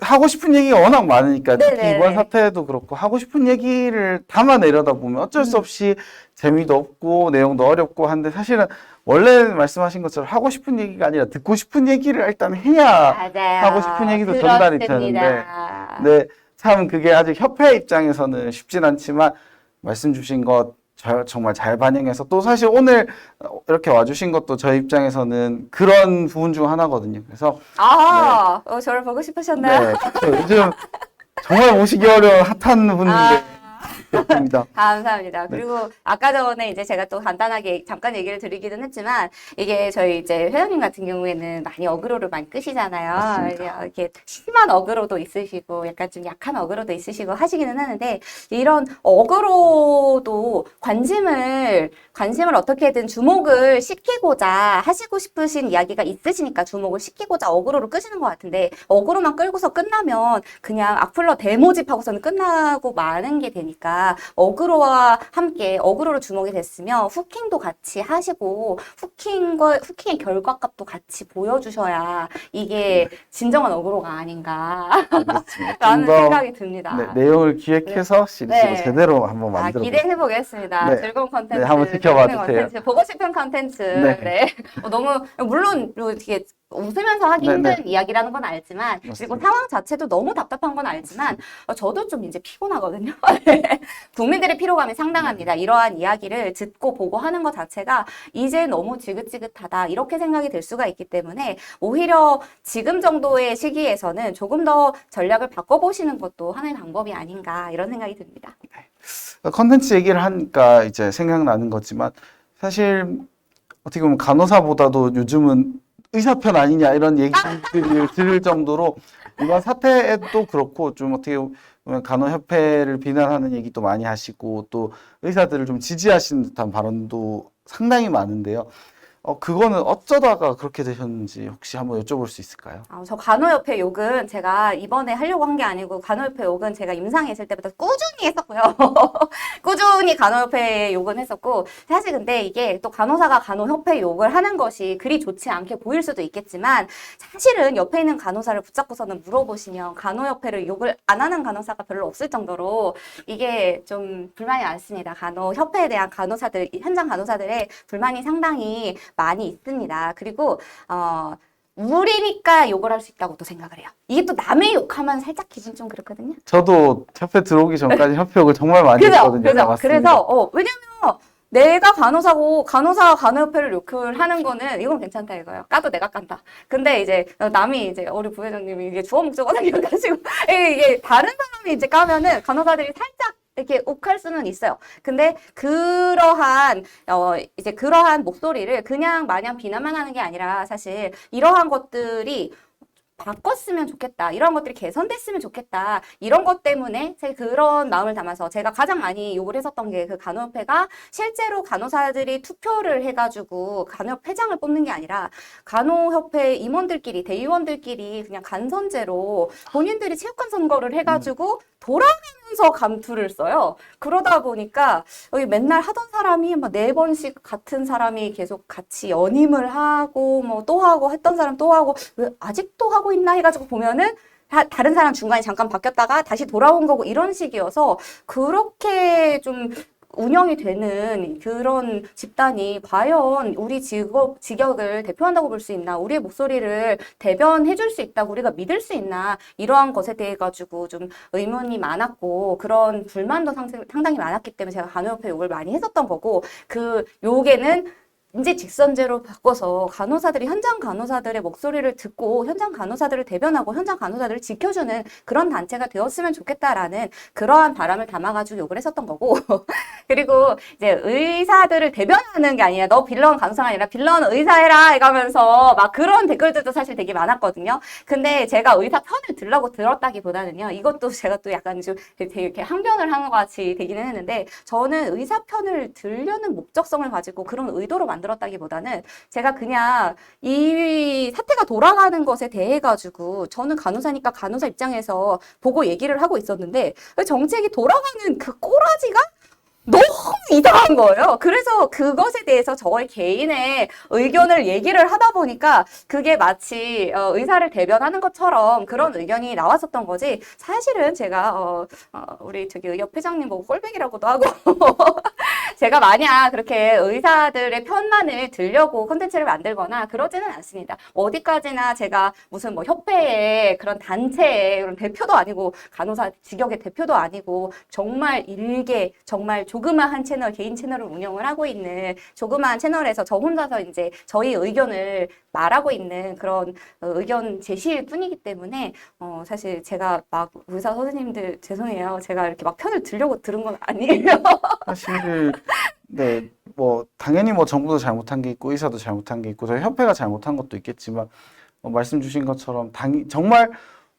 하고 싶은 얘기가 워낙 많으니까 특히 네네네. 이번 사태도 그렇고 하고 싶은 얘기를 담아내려다 보면 어쩔 수 없이 재미도 없고 내용도 어렵고 한데 사실은 원래 말씀하신 것처럼 하고 싶은 얘기가 아니라 듣고 싶은 얘기를 일단 해야 맞아요. 하고 싶은 얘기도 전달이 되는데 그렇습니다. 네, 참 그게 아직 협회 입장에서는 쉽진 않지만 말씀 주신 것 정말 잘 반영해서 또 사실 오늘 이렇게 와주신 것도 저희 입장에서는 그런 부분 중 하나거든요. 그래서 저를 보고 싶으셨나요? 네, 그렇죠. 요즘 정말 모시기 어려운 핫한 분인데 좋습니다. 감사합니다. 네. 그리고 아까 전에 이제 제가 또 간단하게 잠깐 얘기를 드리기는 했지만 이게 저희 이제 회원님 같은 경우에는 많이 어그로를 많이 끄시잖아요. 맞습니다. 이렇게 심한 어그로도 있으시고 약간 좀 약한 어그로도 있으시고 하시기는 하는데 이런 어그로도 관심을 어떻게든 주목을 시키고자 하시고 싶으신 이야기가 있으시니까 주목을 시키고자 어그로를 끄시는 것 같은데 어그로만 끌고서 끝나면 그냥 악플러 대모집하고서는 끝나고 마는 게 되니까 어그로와 함께 어그로를 주목이 됐으면 후킹도 같이 하시고 후킹의 결과값도 같이 보여주셔야 이게 진정한 어그로가 아닌가 알겠습니다. 라는 좀 더, 생각이 듭니다. 네, 내용을 기획해서 시리즈로 네. 제대로 한번 만들어 기대해 보겠습니다. 네. 즐거운 컨텐츠, 네, 한번 지켜봐 재밌는 주세요. 컨텐츠, 보고 싶은 컨텐츠. 네. 네. 너무 물론 이게 웃으면서 하기 네, 힘든 네. 이야기라는 건 알지만 그리고 맞습니다. 상황 자체도 너무 답답한 건 알지만 저도 좀 이제 피곤하거든요. 네. 국민들의 피로감이 상당합니다. 이러한 이야기를 듣고 보고 하는 것 자체가 이제 너무 지긋지긋하다 이렇게 생각이 들 수가 있기 때문에 오히려 지금 정도의 시기에서는 조금 더 전략을 바꿔보시는 것도 하나의 방법이 아닌가 이런 생각이 듭니다. 컨텐츠 얘기를 하니까 이제 생각나는 거지만 사실 어떻게 보면 간호사보다도 요즘은 의사 편 아니냐 이런 얘기들을 들을 정도로 이번 사태에도 그렇고 좀 어떻게 보면 간호협회를 비난하는 얘기도 많이 하시고 또 의사들을 좀 지지하시는 듯한 발언도 상당히 많은데요. 그거는 어쩌다가 그렇게 되셨는지 혹시 한번 여쭤볼 수 있을까요? 저 간호협회 욕은 제가 이번에 하려고 한 게 아니고 간호협회 욕은 제가 임상에 있을 때부터 꾸준히 했었고요. 꾸준히 간호협회 욕은 했었고 사실 근데 이게 또 간호사가 간호협회 욕을 하는 것이 그리 좋지 않게 보일 수도 있겠지만 사실은 옆에 있는 간호사를 붙잡고서는 물어보시면 간호협회를 욕을 안 하는 간호사가 별로 없을 정도로 이게 좀 불만이 많습니다. 간호협회에 대한 간호사들, 현장 간호사들의 불만이 상당히 많이 있습니다. 그리고 우리니까 욕을 할 수 있다고도 생각을 해요. 이게 또 남의 욕하면 살짝 기분 좀 그렇거든요. 저도 협회 들어오기 전까지 협회 욕을 정말 많이 그죠? 했거든요. 그죠? 맞습니다. 그래서 왜냐면 내가 간호사고 간호사가 간호협회를 욕을 하는 거는 이건 괜찮다 이거예요. 까도 내가 깐다. 근데 이제 남이 이제 우리 부회장님이 이게 주어 목적어 생겨가지고 이게 다른 사람이 이제 까면은 간호사들이 살짝 이렇게 욱할 수는 있어요. 근데 그러한 이제 그러한 목소리를 그냥 마냥 비난만 하는 게 아니라 사실 이러한 것들이 바꿨으면 좋겠다. 이런 것들이 개선됐으면 좋겠다. 이런 것 때문에 제가 그런 마음을 담아서 제가 가장 많이 욕을 했었던 게 그 간호협회가 실제로 간호사들이 투표를 해가지고 간호협회장을 뽑는 게 아니라 간호협회 임원들끼리 대의원들끼리 그냥 간선제로 본인들이 체육관 선거를 해가지고 돌아가면서 감투를 써요. 그러다 보니까 여기 맨날 하던 사람이 막 4번씩 같은 사람이 계속 같이 연임을 하고 뭐 또 하고 했던 사람 또 하고 왜 아직도 하고 있나 해가지고 보면은 다른 사람 중간에 잠깐 바뀌었다가 다시 돌아온 거고 이런 식이어서 그렇게 좀 운영이 되는 그런 집단이 과연 우리 직역을 대표한다고 볼 수 있나? 우리의 목소리를 대변해 줄 수 있다고 우리가 믿을 수 있나? 이러한 것에 대해 가지고 좀 의문이 많았고 그런 불만도 상당히 많았기 때문에 제가 간호협회 욕을 많이 했었던 거고 그 욕에는 이제 직선제로 바꿔서 간호사들이 현장 간호사들의 목소리를 듣고 현장 간호사들을 대변하고 현장 간호사들을 지켜주는 그런 단체가 되었으면 좋겠다라는 그러한 바람을 담아가지고 욕을 했었던 거고 그리고 이제 의사들을 대변하는 게 아니라 너 빌런 간호사가 아니라 빌런 의사해라 이러면서 막 그런 댓글들도 사실 되게 많았거든요. 근데 제가 의사 편을 들라고 들었다기보다는요. 이것도 제가 또 약간 좀 되게 이렇게 항변을 한 것 같이 되기는 했는데 저는 의사 편을 들려는 목적성을 가지고 그런 의도로 만들었다기보다는 제가 그냥 이 사태가 돌아가는 것에 대해 가지고 저는 간호사니까 간호사 입장에서 보고 얘기를 하고 있었는데 정책이 돌아가는 그 꼬라지가 너무 이상한 거예요. 그래서 그것에 대해서 저의 개인의 의견을 얘기를 하다 보니까 그게 마치 의사를 대변하는 것처럼 그런 의견이 나왔었던 거지. 사실은 제가 우리 저기 의협 회장님 보고 꼴뱅이라고도 하고 제가 만약 그렇게 의사들의 편만을 들려고 콘텐츠를 만들거나 그러지는 않습니다. 어디까지나 제가 무슨 뭐 협회의 그런 단체의 그런 대표도 아니고 간호사 직역의 대표도 아니고 정말 일개 정말 조그마한 채널, 개인 채널을 운영을 하고 있는 조그마한 채널에서 저 혼자서 이제 저희 의견을 말하고 있는 그런 의견 제시일 뿐이기 때문에 사실 제가 막 의사 선생님들 죄송해요. 제가 이렇게 막 편을 들려고 들은 건 아니에요. 사실 네, 뭐 당연히 뭐 정부도 잘못한 게 있고 의사도 잘못한 게 있고 저희 협회가 잘못한 것도 있겠지만 말씀 주신 것처럼 정말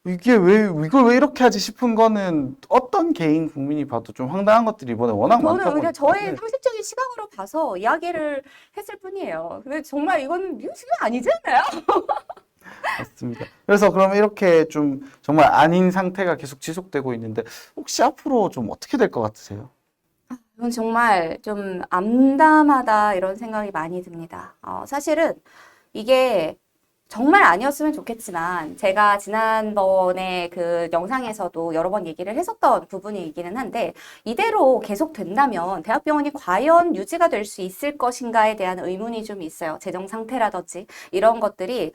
이걸 왜 이렇게 하지 싶은 거는 어떤 개인 국민이 봐도 좀 황당한 것들이 이번에 워낙 많다 저는 보니까 그냥 저의 상식적인 시각으로 봐서 이야기를 했을 뿐이에요. 근데 정말 이건 아니잖아요. 맞습니다. 그래서 그럼 이렇게 좀 정말 아닌 상태가 계속 지속되고 있는데 혹시 앞으로 좀 어떻게 될 것 같으세요? 이건 정말 좀 암담하다 이런 생각이 많이 듭니다. 사실은 이게 정말 아니었으면 좋겠지만 제가 지난번에 그 영상에서도 여러 번 얘기를 했었던 부분이기는 한데 이대로 계속 된다면 대학병원이 과연 유지가 될 수 있을 것인가에 대한 의문이 좀 있어요. 재정 상태라든지 이런 것들이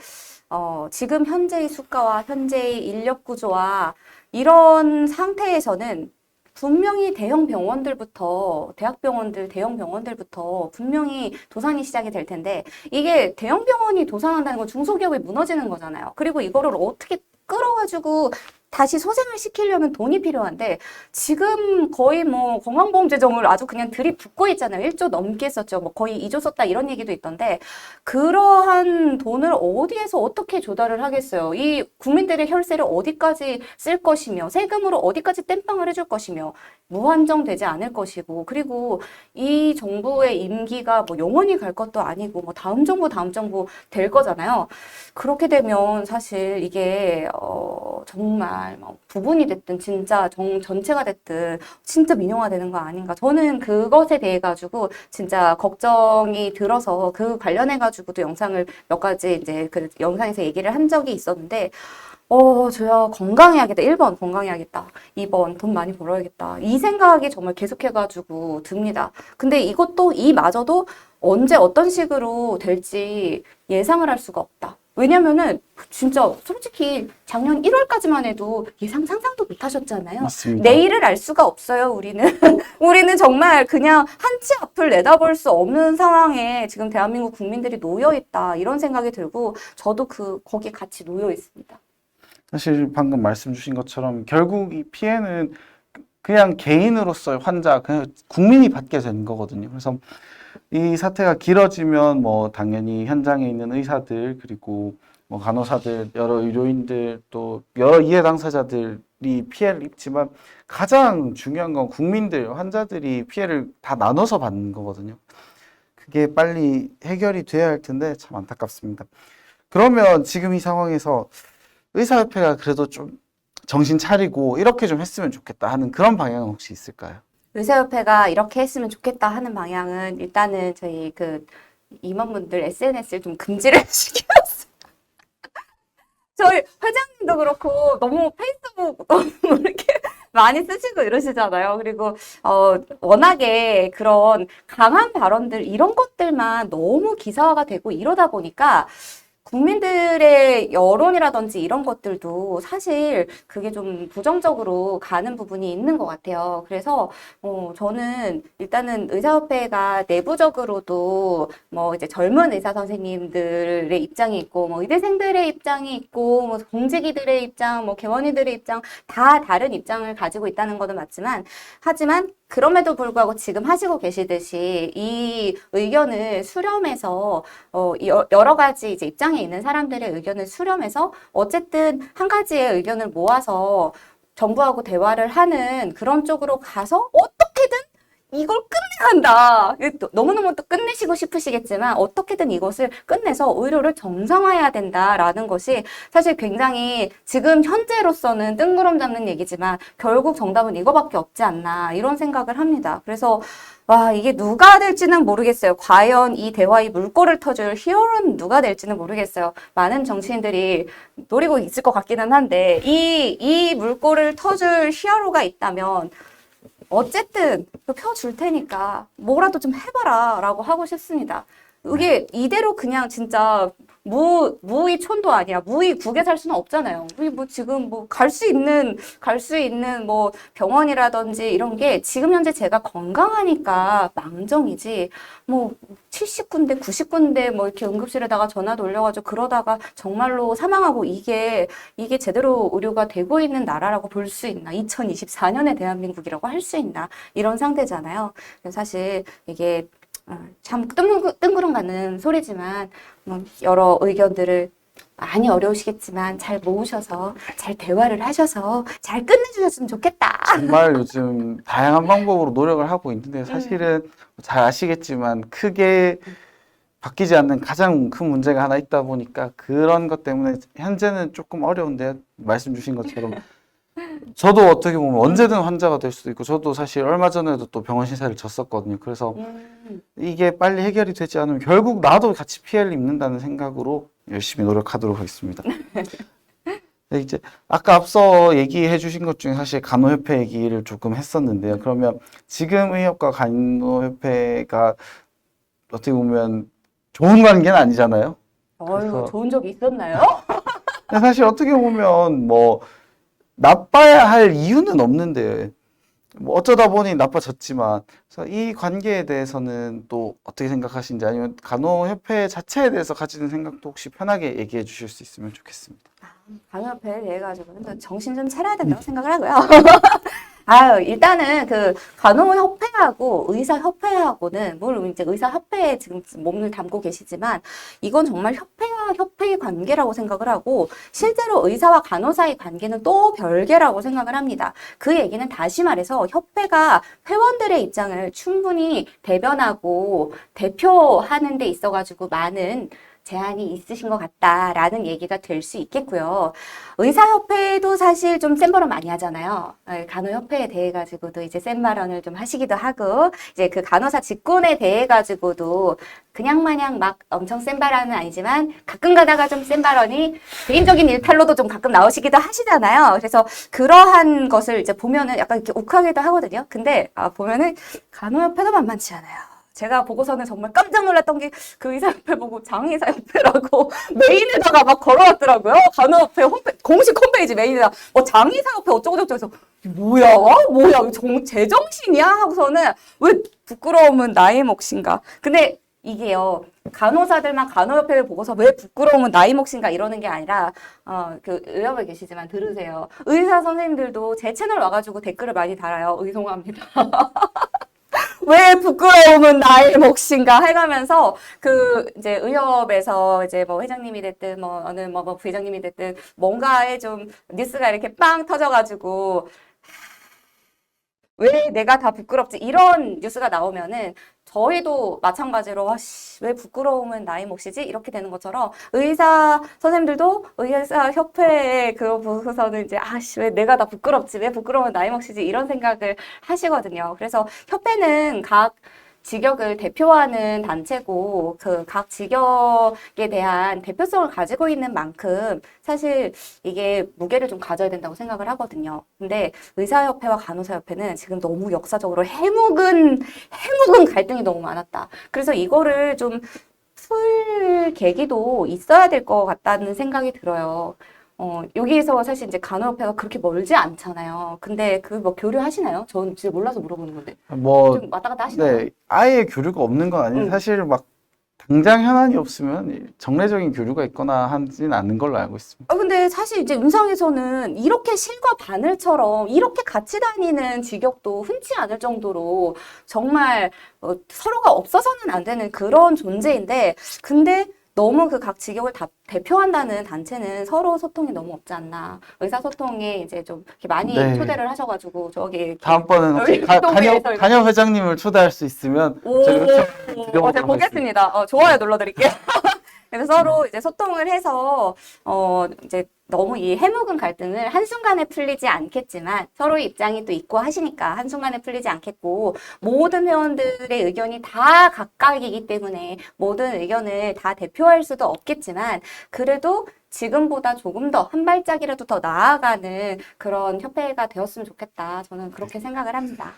지금 현재의 수가와 현재의 인력 구조와 이런 상태에서는 분명히 대형 병원들부터 대형 병원들부터 분명히 도산이 시작이 될 텐데 이게 대형 병원이 도산한다는 건 중소기업이 무너지는 거잖아요. 그리고 이거를 어떻게 끌어가지고 다시 소생을 시키려면 돈이 필요한데 지금 거의 뭐 건강보험재정을 아주 그냥 들이붓고 있잖아요. 1조 넘게 썼죠. 뭐 거의 2조 썼다 이런 얘기도 있던데 그러한 돈을 어디에서 어떻게 조달을 하겠어요. 이 국민들의 혈세를 어디까지 쓸 것이며 세금으로 어디까지 땜빵을 해줄 것이며 무한정되지 않을 것이고 그리고 이 정부의 임기가 뭐 영원히 갈 것도 아니고 뭐 다음 정부 될 거잖아요. 그렇게 되면 사실 이게 정말 뭐 부분이 됐든 진짜 전체가 됐든 진짜 민영화되는 거 아닌가. 저는 그것에 대해 가지고 진짜 걱정이 들어서 그 관련해 가지고도 영상을 몇 가지 이제 그 영상에서 얘기를 한 적이 있었는데 저야 건강해야겠다. 1번 건강해야겠다. 2번 돈 많이 벌어야겠다. 이 생각이 정말 계속해가지고 듭니다. 근데 이마저도 언제 어떤 식으로 될지 예상을 할 수가 없다. 왜냐면은 진짜 솔직히 작년 1월까지만 해도 예상 상상도 못 하셨잖아요. 맞습니다. 내일을 알 수가 없어요, 우리는. 우리는 정말 그냥 한 치 앞을 내다볼 수 없는 상황에 지금 대한민국 국민들이 놓여 있다. 이런 생각이 들고 저도 거기에 같이 놓여 있습니다. 사실 방금 말씀 주신 것처럼 결국 이 피해는 그냥 개인으로서의 환자, 그냥 국민이 받게 되는 거거든요. 그래서 이 사태가 길어지면 뭐 당연히 현장에 있는 의사들 그리고 뭐 간호사들, 여러 의료인들 또 여러 이해 당사자들이 피해를 입지만 가장 중요한 건 국민들, 환자들이 피해를 다 나눠서 받는 거거든요. 그게 빨리 해결이 돼야 할 텐데 참 안타깝습니다. 그러면 지금 이 상황에서 의사협회가 그래도 좀 정신 차리고 이렇게 좀 했으면 좋겠다 하는 그런 방향은 혹시 있을까요? 의사협회가 이렇게 했으면 좋겠다 하는 방향은 일단은 저희 임원분들 SNS를 좀 금지를 시켰어요. 저희 회장님도 그렇고 너무 페이스북 너무 이렇게 많이 쓰시고 이러시잖아요. 그리고 워낙에 그런 강한 발언들 이런 것들만 너무 기사화가 되고 이러다 보니까 국민들의 여론이라든지 이런 것들도 사실 그게 좀 부정적으로 가는 부분이 있는 것 같아요. 그래서 저는 일단은 의사협회가 내부적으로도 뭐 이제 젊은 의사 선생님들의 입장이 있고 뭐 의대생들의 입장이 있고 뭐 공직이들의 입장, 뭐 개원이들의 입장 다 다른 입장을 가지고 있다는 것은 맞지만 하지만 그럼에도 불구하고 지금 하시고 계시듯이 이 의견을 수렴해서 여러 가지 이제 입장에 있는 사람들의 의견을 수렴해서 어쨌든 한 가지의 의견을 모아서 정부하고 대화를 하는 그런 쪽으로 가서 어떻게든 이걸 끝내간다. 너무너무 또 끝내시고 싶으시겠지만 어떻게든 이것을 끝내서 의료를 정상화해야 된다라는 것이 사실 굉장히 지금 현재로서는 뜬구름 잡는 얘기지만 결국 정답은 이거밖에 없지 않나 이런 생각을 합니다. 그래서 와, 이게 누가 될지는 모르겠어요. 과연 이 대화의 물꼬를 터줄 히어로는 누가 될지는 모르겠어요. 많은 정치인들이 노리고 있을 것 같기는 한데 이 물꼬를 터줄 히어로가 있다면 어쨌든 펴줄 테니까 뭐라도 좀 해봐라 라고 하고 싶습니다. 이게 이대로 그냥 진짜 무의 촌도 아니야. 무의 국에 살 수는 없잖아요. 우리 뭐 지금 뭐 갈 수 있는 뭐 병원이라든지 이런 게 지금 현재 제가 건강하니까 망정이지 뭐 70군데 90군데 뭐 이렇게 응급실에다가 전화 돌려가지고 그러다가 정말로 사망하고 이게 제대로 의료가 되고 있는 나라라고 볼 수 있나? 2024년의 대한민국이라고 할 수 있나? 이런 상태잖아요. 사실 이게 참 뜬구름 가는 소리지만 뭐 여러 의견들을 많이 어려우시겠지만 잘 모으셔서 잘 대화를 하셔서 잘 끝내주셨으면 좋겠다. 정말 요즘 다양한 방법으로 노력을 하고 있는데 사실은 잘 아시겠지만 크게 바뀌지 않는 가장 큰 문제가 하나 있다 보니까 그런 것 때문에 현재는 조금 어려운데 말씀 주신 것처럼 저도 어떻게 보면 언제든 환자가 될 수도 있고 저도 사실 얼마 전에도 또 병원 신세를 졌었거든요. 그래서 이게 빨리 해결이 되지 않으면 결국 나도 같이 피해를 입는다는 생각으로 열심히 노력하도록 하겠습니다. 네, 이제 아까 앞서 얘기해 주신 것 중에 사실 간호협회 얘기를 조금 했었는데요. 그러면 지금 의협과 간호협회가 어떻게 보면 좋은 관계는 아니잖아요. 어휴, 좋은 적이 있었나요? 근데 사실 어떻게 보면 뭐 나빠야 할 이유는 없는데 뭐 어쩌다 보니 나빠졌지만 그래서 이 관계에 대해서는 또 어떻게 생각하시는지 아니면 간호협회 자체에 대해서 가지는 생각도 혹시 편하게 얘기해 주실 수 있으면 좋겠습니다. 간호협회에 대해 가지고는 정신 좀 차려야 된다고 생각을 하고요. 아유, 일단은 그 간호협회하고 의사협회하고는, 물론 이제 의사협회에 지금 몸을 담고 계시지만, 이건 정말 협회와 협회의 관계라고 생각을 하고, 실제로 의사와 간호사의 관계는 또 별개라고 생각을 합니다. 그 얘기는 다시 말해서 협회가 회원들의 입장을 충분히 대변하고 대표하는 데 있어가지고 많은 제한이 있으신 것 같다라는 얘기가 될 수 있겠고요. 의사협회도 사실 좀 센 발언 많이 하잖아요. 간호협회에 대해 가지고도 이제 센 발언을 좀 하시기도 하고, 이제 그 간호사 직군에 대해 가지고도 그냥 마냥 막 엄청 센 발언은 아니지만 가끔 가다가 좀 센 발언이 개인적인 일탈로도 좀 가끔 나오시기도 하시잖아요. 그래서 그러한 것을 이제 보면은 약간 이렇게 욱하기도 하거든요. 근데 보면은 간호협회도 만만치 않아요. 제가 보고서는 정말 깜짝 놀랐던 게 그 의사협회 보고 장의사협회라고 메인에다가 막 걸어놨더라고요. 간호협회 공식 홈페이지 메인에다 장의사협회 어쩌고저쩌고 해서 뭐야 제정신이야 하고서는 왜 부끄러움은 나의 몫인가. 근데 이게요, 간호사들만 간호협회를 보고서 왜 부끄러움은 나의 몫인가 이러는 게 아니라, 그 의협에 계시지만 들으세요. 의사 선생님들도 제 채널 와가지고 댓글을 많이 달아요. 의송합니다. 왜 부끄러움은 나의 몫인가 해가면서 이제 의협에서 이제 뭐 회장님이 됐든 뭐 어느 뭐 부회장님이 됐든 뭔가에 좀 뉴스가 이렇게 빵 터져가지고 왜 내가 다 부끄럽지 이런 뉴스가 나오면은 저희도 마찬가지로 왜 부끄러움은 나의 몫이지 이렇게 되는 것처럼 의사 선생님들도 의사 협회에 그거 보고서는 이제 왜 내가 다 부끄럽지 왜 부끄러움은 나의 몫이지 이런 생각을 하시거든요. 그래서 협회는 각 직역을 대표하는 단체고 그 각 직역에 대한 대표성을 가지고 있는 만큼 사실 이게 무게를 좀 가져야 된다고 생각을 하거든요. 근데 의사협회와 간호사협회는 지금 너무 역사적으로 해묵은 갈등이 너무 많았다. 그래서 이거를 좀 풀 계기도 있어야 될 것 같다는 생각이 들어요. 여기에서 사실 이제 간호협회가 그렇게 멀지 않잖아요. 근데 그 뭐 교류하시나요? 전 진짜 몰라서 물어보는 건데. 뭐 좀 왔다 갔다 하시나요? 네, 아예 교류가 없는 건 아니에요. 사실 막 당장 현안이 없으면 정례적인 교류가 있거나 하지는 않는 걸로 알고 있습니다. 근데 사실 이제 음성에서는 이렇게 실과 바늘처럼 이렇게 같이 다니는 직역도 흔치 않을 정도로 정말 서로가 없어서는 안 되는 그런 존재인데, 근데 너무 그 각 직역을 다 대표한다는 단체는 서로 소통이 너무 없지 않나. 의사소통에 이제 좀 이렇게 많이 네. 초대를 하셔가지고 저기 이렇게 다음번에는 혹시 여기 활동회에서 간협 회장님을 초대할 수 있으면 오, 제가 요청 제가 드려보도록 하겠습니다. 보겠습니다. 좋아요 눌러드릴게요. 그래서 서로 이제 소통을 해서 이제 너무 이 해묵은 갈등을 한순간에 풀리지 않겠지만 서로의 입장이 또 있고 하시니까 한순간에 풀리지 않겠고, 모든 회원들의 의견이 다 각각이기 때문에 모든 의견을 다 대표할 수도 없겠지만, 그래도 지금보다 조금 더 한 발짝이라도 더 나아가는 그런 협회가 되었으면 좋겠다. 저는 그렇게 생각을 합니다.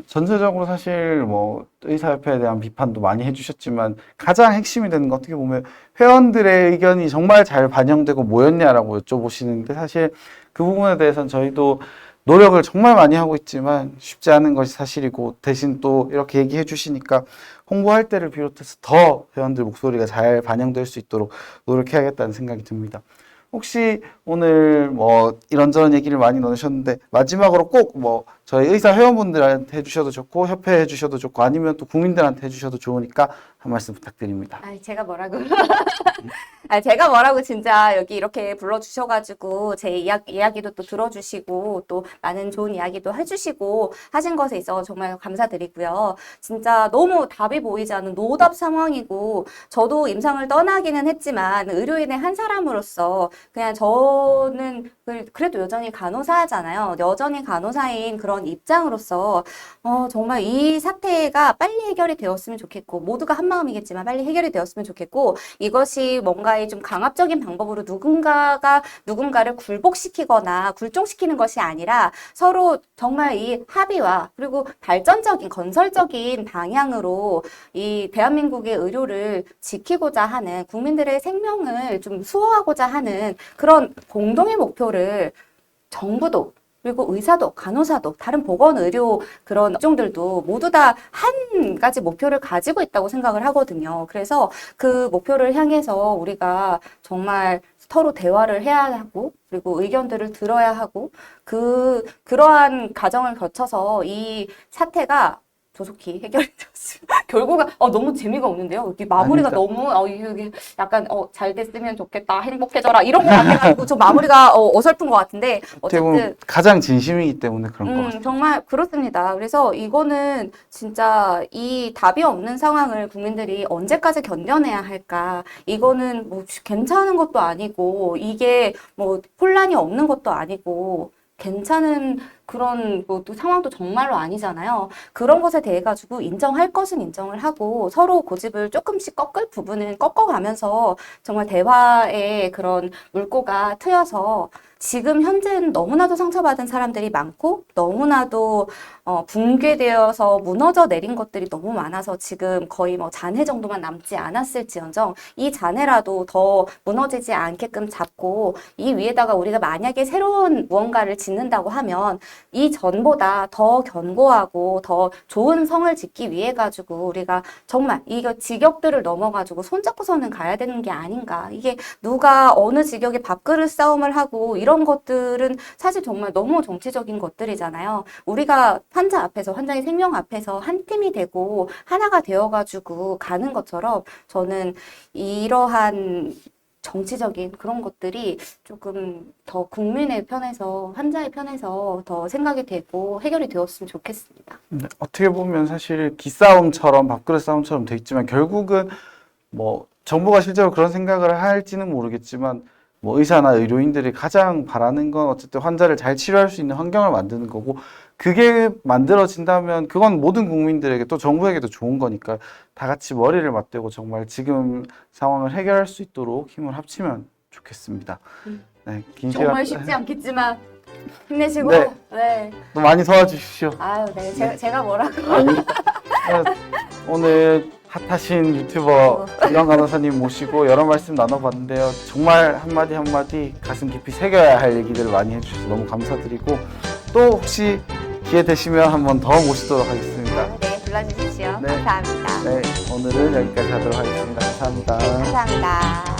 전체적으로 사실 뭐 의사협회에 대한 비판도 많이 해주셨지만 가장 핵심이 되는 건 어떻게 보면 회원들의 의견이 정말 잘 반영되고 뭐였냐라고 여쭤보시는데, 사실 그 부분에 대해서는 저희도 노력을 정말 많이 하고 있지만 쉽지 않은 것이 사실이고, 대신 또 이렇게 얘기해 주시니까 홍보할 때를 비롯해서 더 회원들 목소리가 잘 반영될 수 있도록 노력해야겠다는 생각이 듭니다. 혹시 오늘 뭐 이런저런 얘기를 많이 나누셨는데 마지막으로 꼭 뭐 저희 의사 회원분들한테 해주셔도 좋고 협회에 해주셔도 좋고 아니면 또 국민들한테 해주셔도 좋으니까 한 말씀 부탁드립니다. 제가 뭐라고? 제가 뭐라고 진짜 여기 이렇게 불러주셔가지고 제 이야기도 또 들어주시고 또 많은 좋은 이야기도 해주시고 하신 것에 있어서 정말 감사드리고요. 진짜 너무 답이 보이지 않는 노답 상황이고, 저도 임상을 떠나기는 했지만 의료인의 한 사람으로서 그냥 저는 그래도 여전히 간호사잖아요. 여전히 간호사인 그런 입장으로서 정말 이 사태가 빨리 해결이 되었으면 좋겠고, 모두가 한 마음이겠지만 빨리 해결이 되었으면 좋겠고, 이것이 뭔가의 좀 강압적인 방법으로 누군가를 굴복시키거나 굴종시키는 것이 아니라 서로 정말 이 합의와 그리고 발전적인 건설적인 방향으로 이 대한민국의 의료를 지키고자 하는, 국민들의 생명을 좀 수호하고자 하는 그런 공동의 목표를 정부도 그리고 의사도, 간호사도, 다른 보건의료 그런 업종들도 모두 다 한 가지 목표를 가지고 있다고 생각을 하거든요. 그래서 그 목표를 향해서 우리가 정말 서로 대화를 해야 하고, 그리고 의견들을 들어야 하고, 그러한 과정을 거쳐서 이 사태가 조속히 해결이 되었습니다. 결국은 너무 재미가 없는데요. 이게 마무리가 아닙니다. 너무 이게 약간 잘 됐으면 좋겠다, 행복해져라 이런 거 같아가지고 좀 마무리가 어설픈 것 같은데 어떻게 보면 어쨌든 가장 진심이기 때문에 그런 것 같아요. 정말 그렇습니다. 그래서 이거는 진짜 이 답이 없는 상황을 국민들이 언제까지 견뎌내야 할까? 이거는 뭐 괜찮은 것도 아니고 이게 뭐 혼란이 없는 것도 아니고 괜찮은 그런 또 상황도 정말로 아니잖아요. 그런 것에 대해 가지고 인정할 것은 인정을 하고 서로 고집을 조금씩 꺾을 부분은 꺾어가면서 정말 대화의 그런 물꼬가 트여서 지금 현재는 너무나도 상처받은 사람들이 많고 너무나도 붕괴되어서 무너져 내린 것들이 너무 많아서 지금 거의 뭐 잔해 정도만 남지 않았을지언정 이 잔해라도 더 무너지지 않게끔 잡고 이 위에다가 우리가 만약에 새로운 무언가를 짓는다고 하면 이 전보다 더 견고하고 더 좋은 성을 짓기 위해 가지고 우리가 정말 이거 직역들을 넘어가지고 손잡고서는 가야 되는 게 아닌가. 이게 누가 어느 직역에 밥그릇 싸움을 하고 이런 것들은 사실 정말 너무 정치적인 것들이잖아요. 우리가 환자 앞에서, 환자의 생명 앞에서 한 팀이 되고 하나가 되어가지고 가는 것처럼 저는 이러한 정치적인 그런 것들이 조금 더 국민의 편에서, 환자의 편에서 더 생각이 되고 해결이 되었으면 좋겠습니다. 어떻게 보면 사실 기싸움처럼 밥그릇 싸움처럼 돼 있지만 결국은 뭐 정부가 실제로 그런 생각을 할지는 모르겠지만 뭐 의사나 의료인들이 가장 바라는 건 어쨌든 환자를 잘 치료할 수 있는 환경을 만드는 거고 그게 만들어진다면 그건 모든 국민들에게 또 정부에게도 좋은 거니까 다 같이 머리를 맞대고 정말 지금 상황을 해결할 수 있도록 힘을 합치면 좋겠습니다. 네, 긴 정말 시간 쉽지 않겠지만 힘내시고 네. 네. 또 많이 도와주십시오. 아유, 네. 제가 뭐라고. 오늘 핫하신 유튜버 이영 간호사님 모시고 여러 말씀 나눠봤는데요. 정말 한마디 한마디 가슴 깊이 새겨야 할 얘기들을 많이 해주셔서 너무 감사드리고 또 혹시 기회 되시면 한번 더 모시도록 하겠습니다. 네, 불러주십시오. 네. 감사합니다. 네, 오늘은 여기까지 하도록 하겠습니다. 감사합니다. 감사합니다.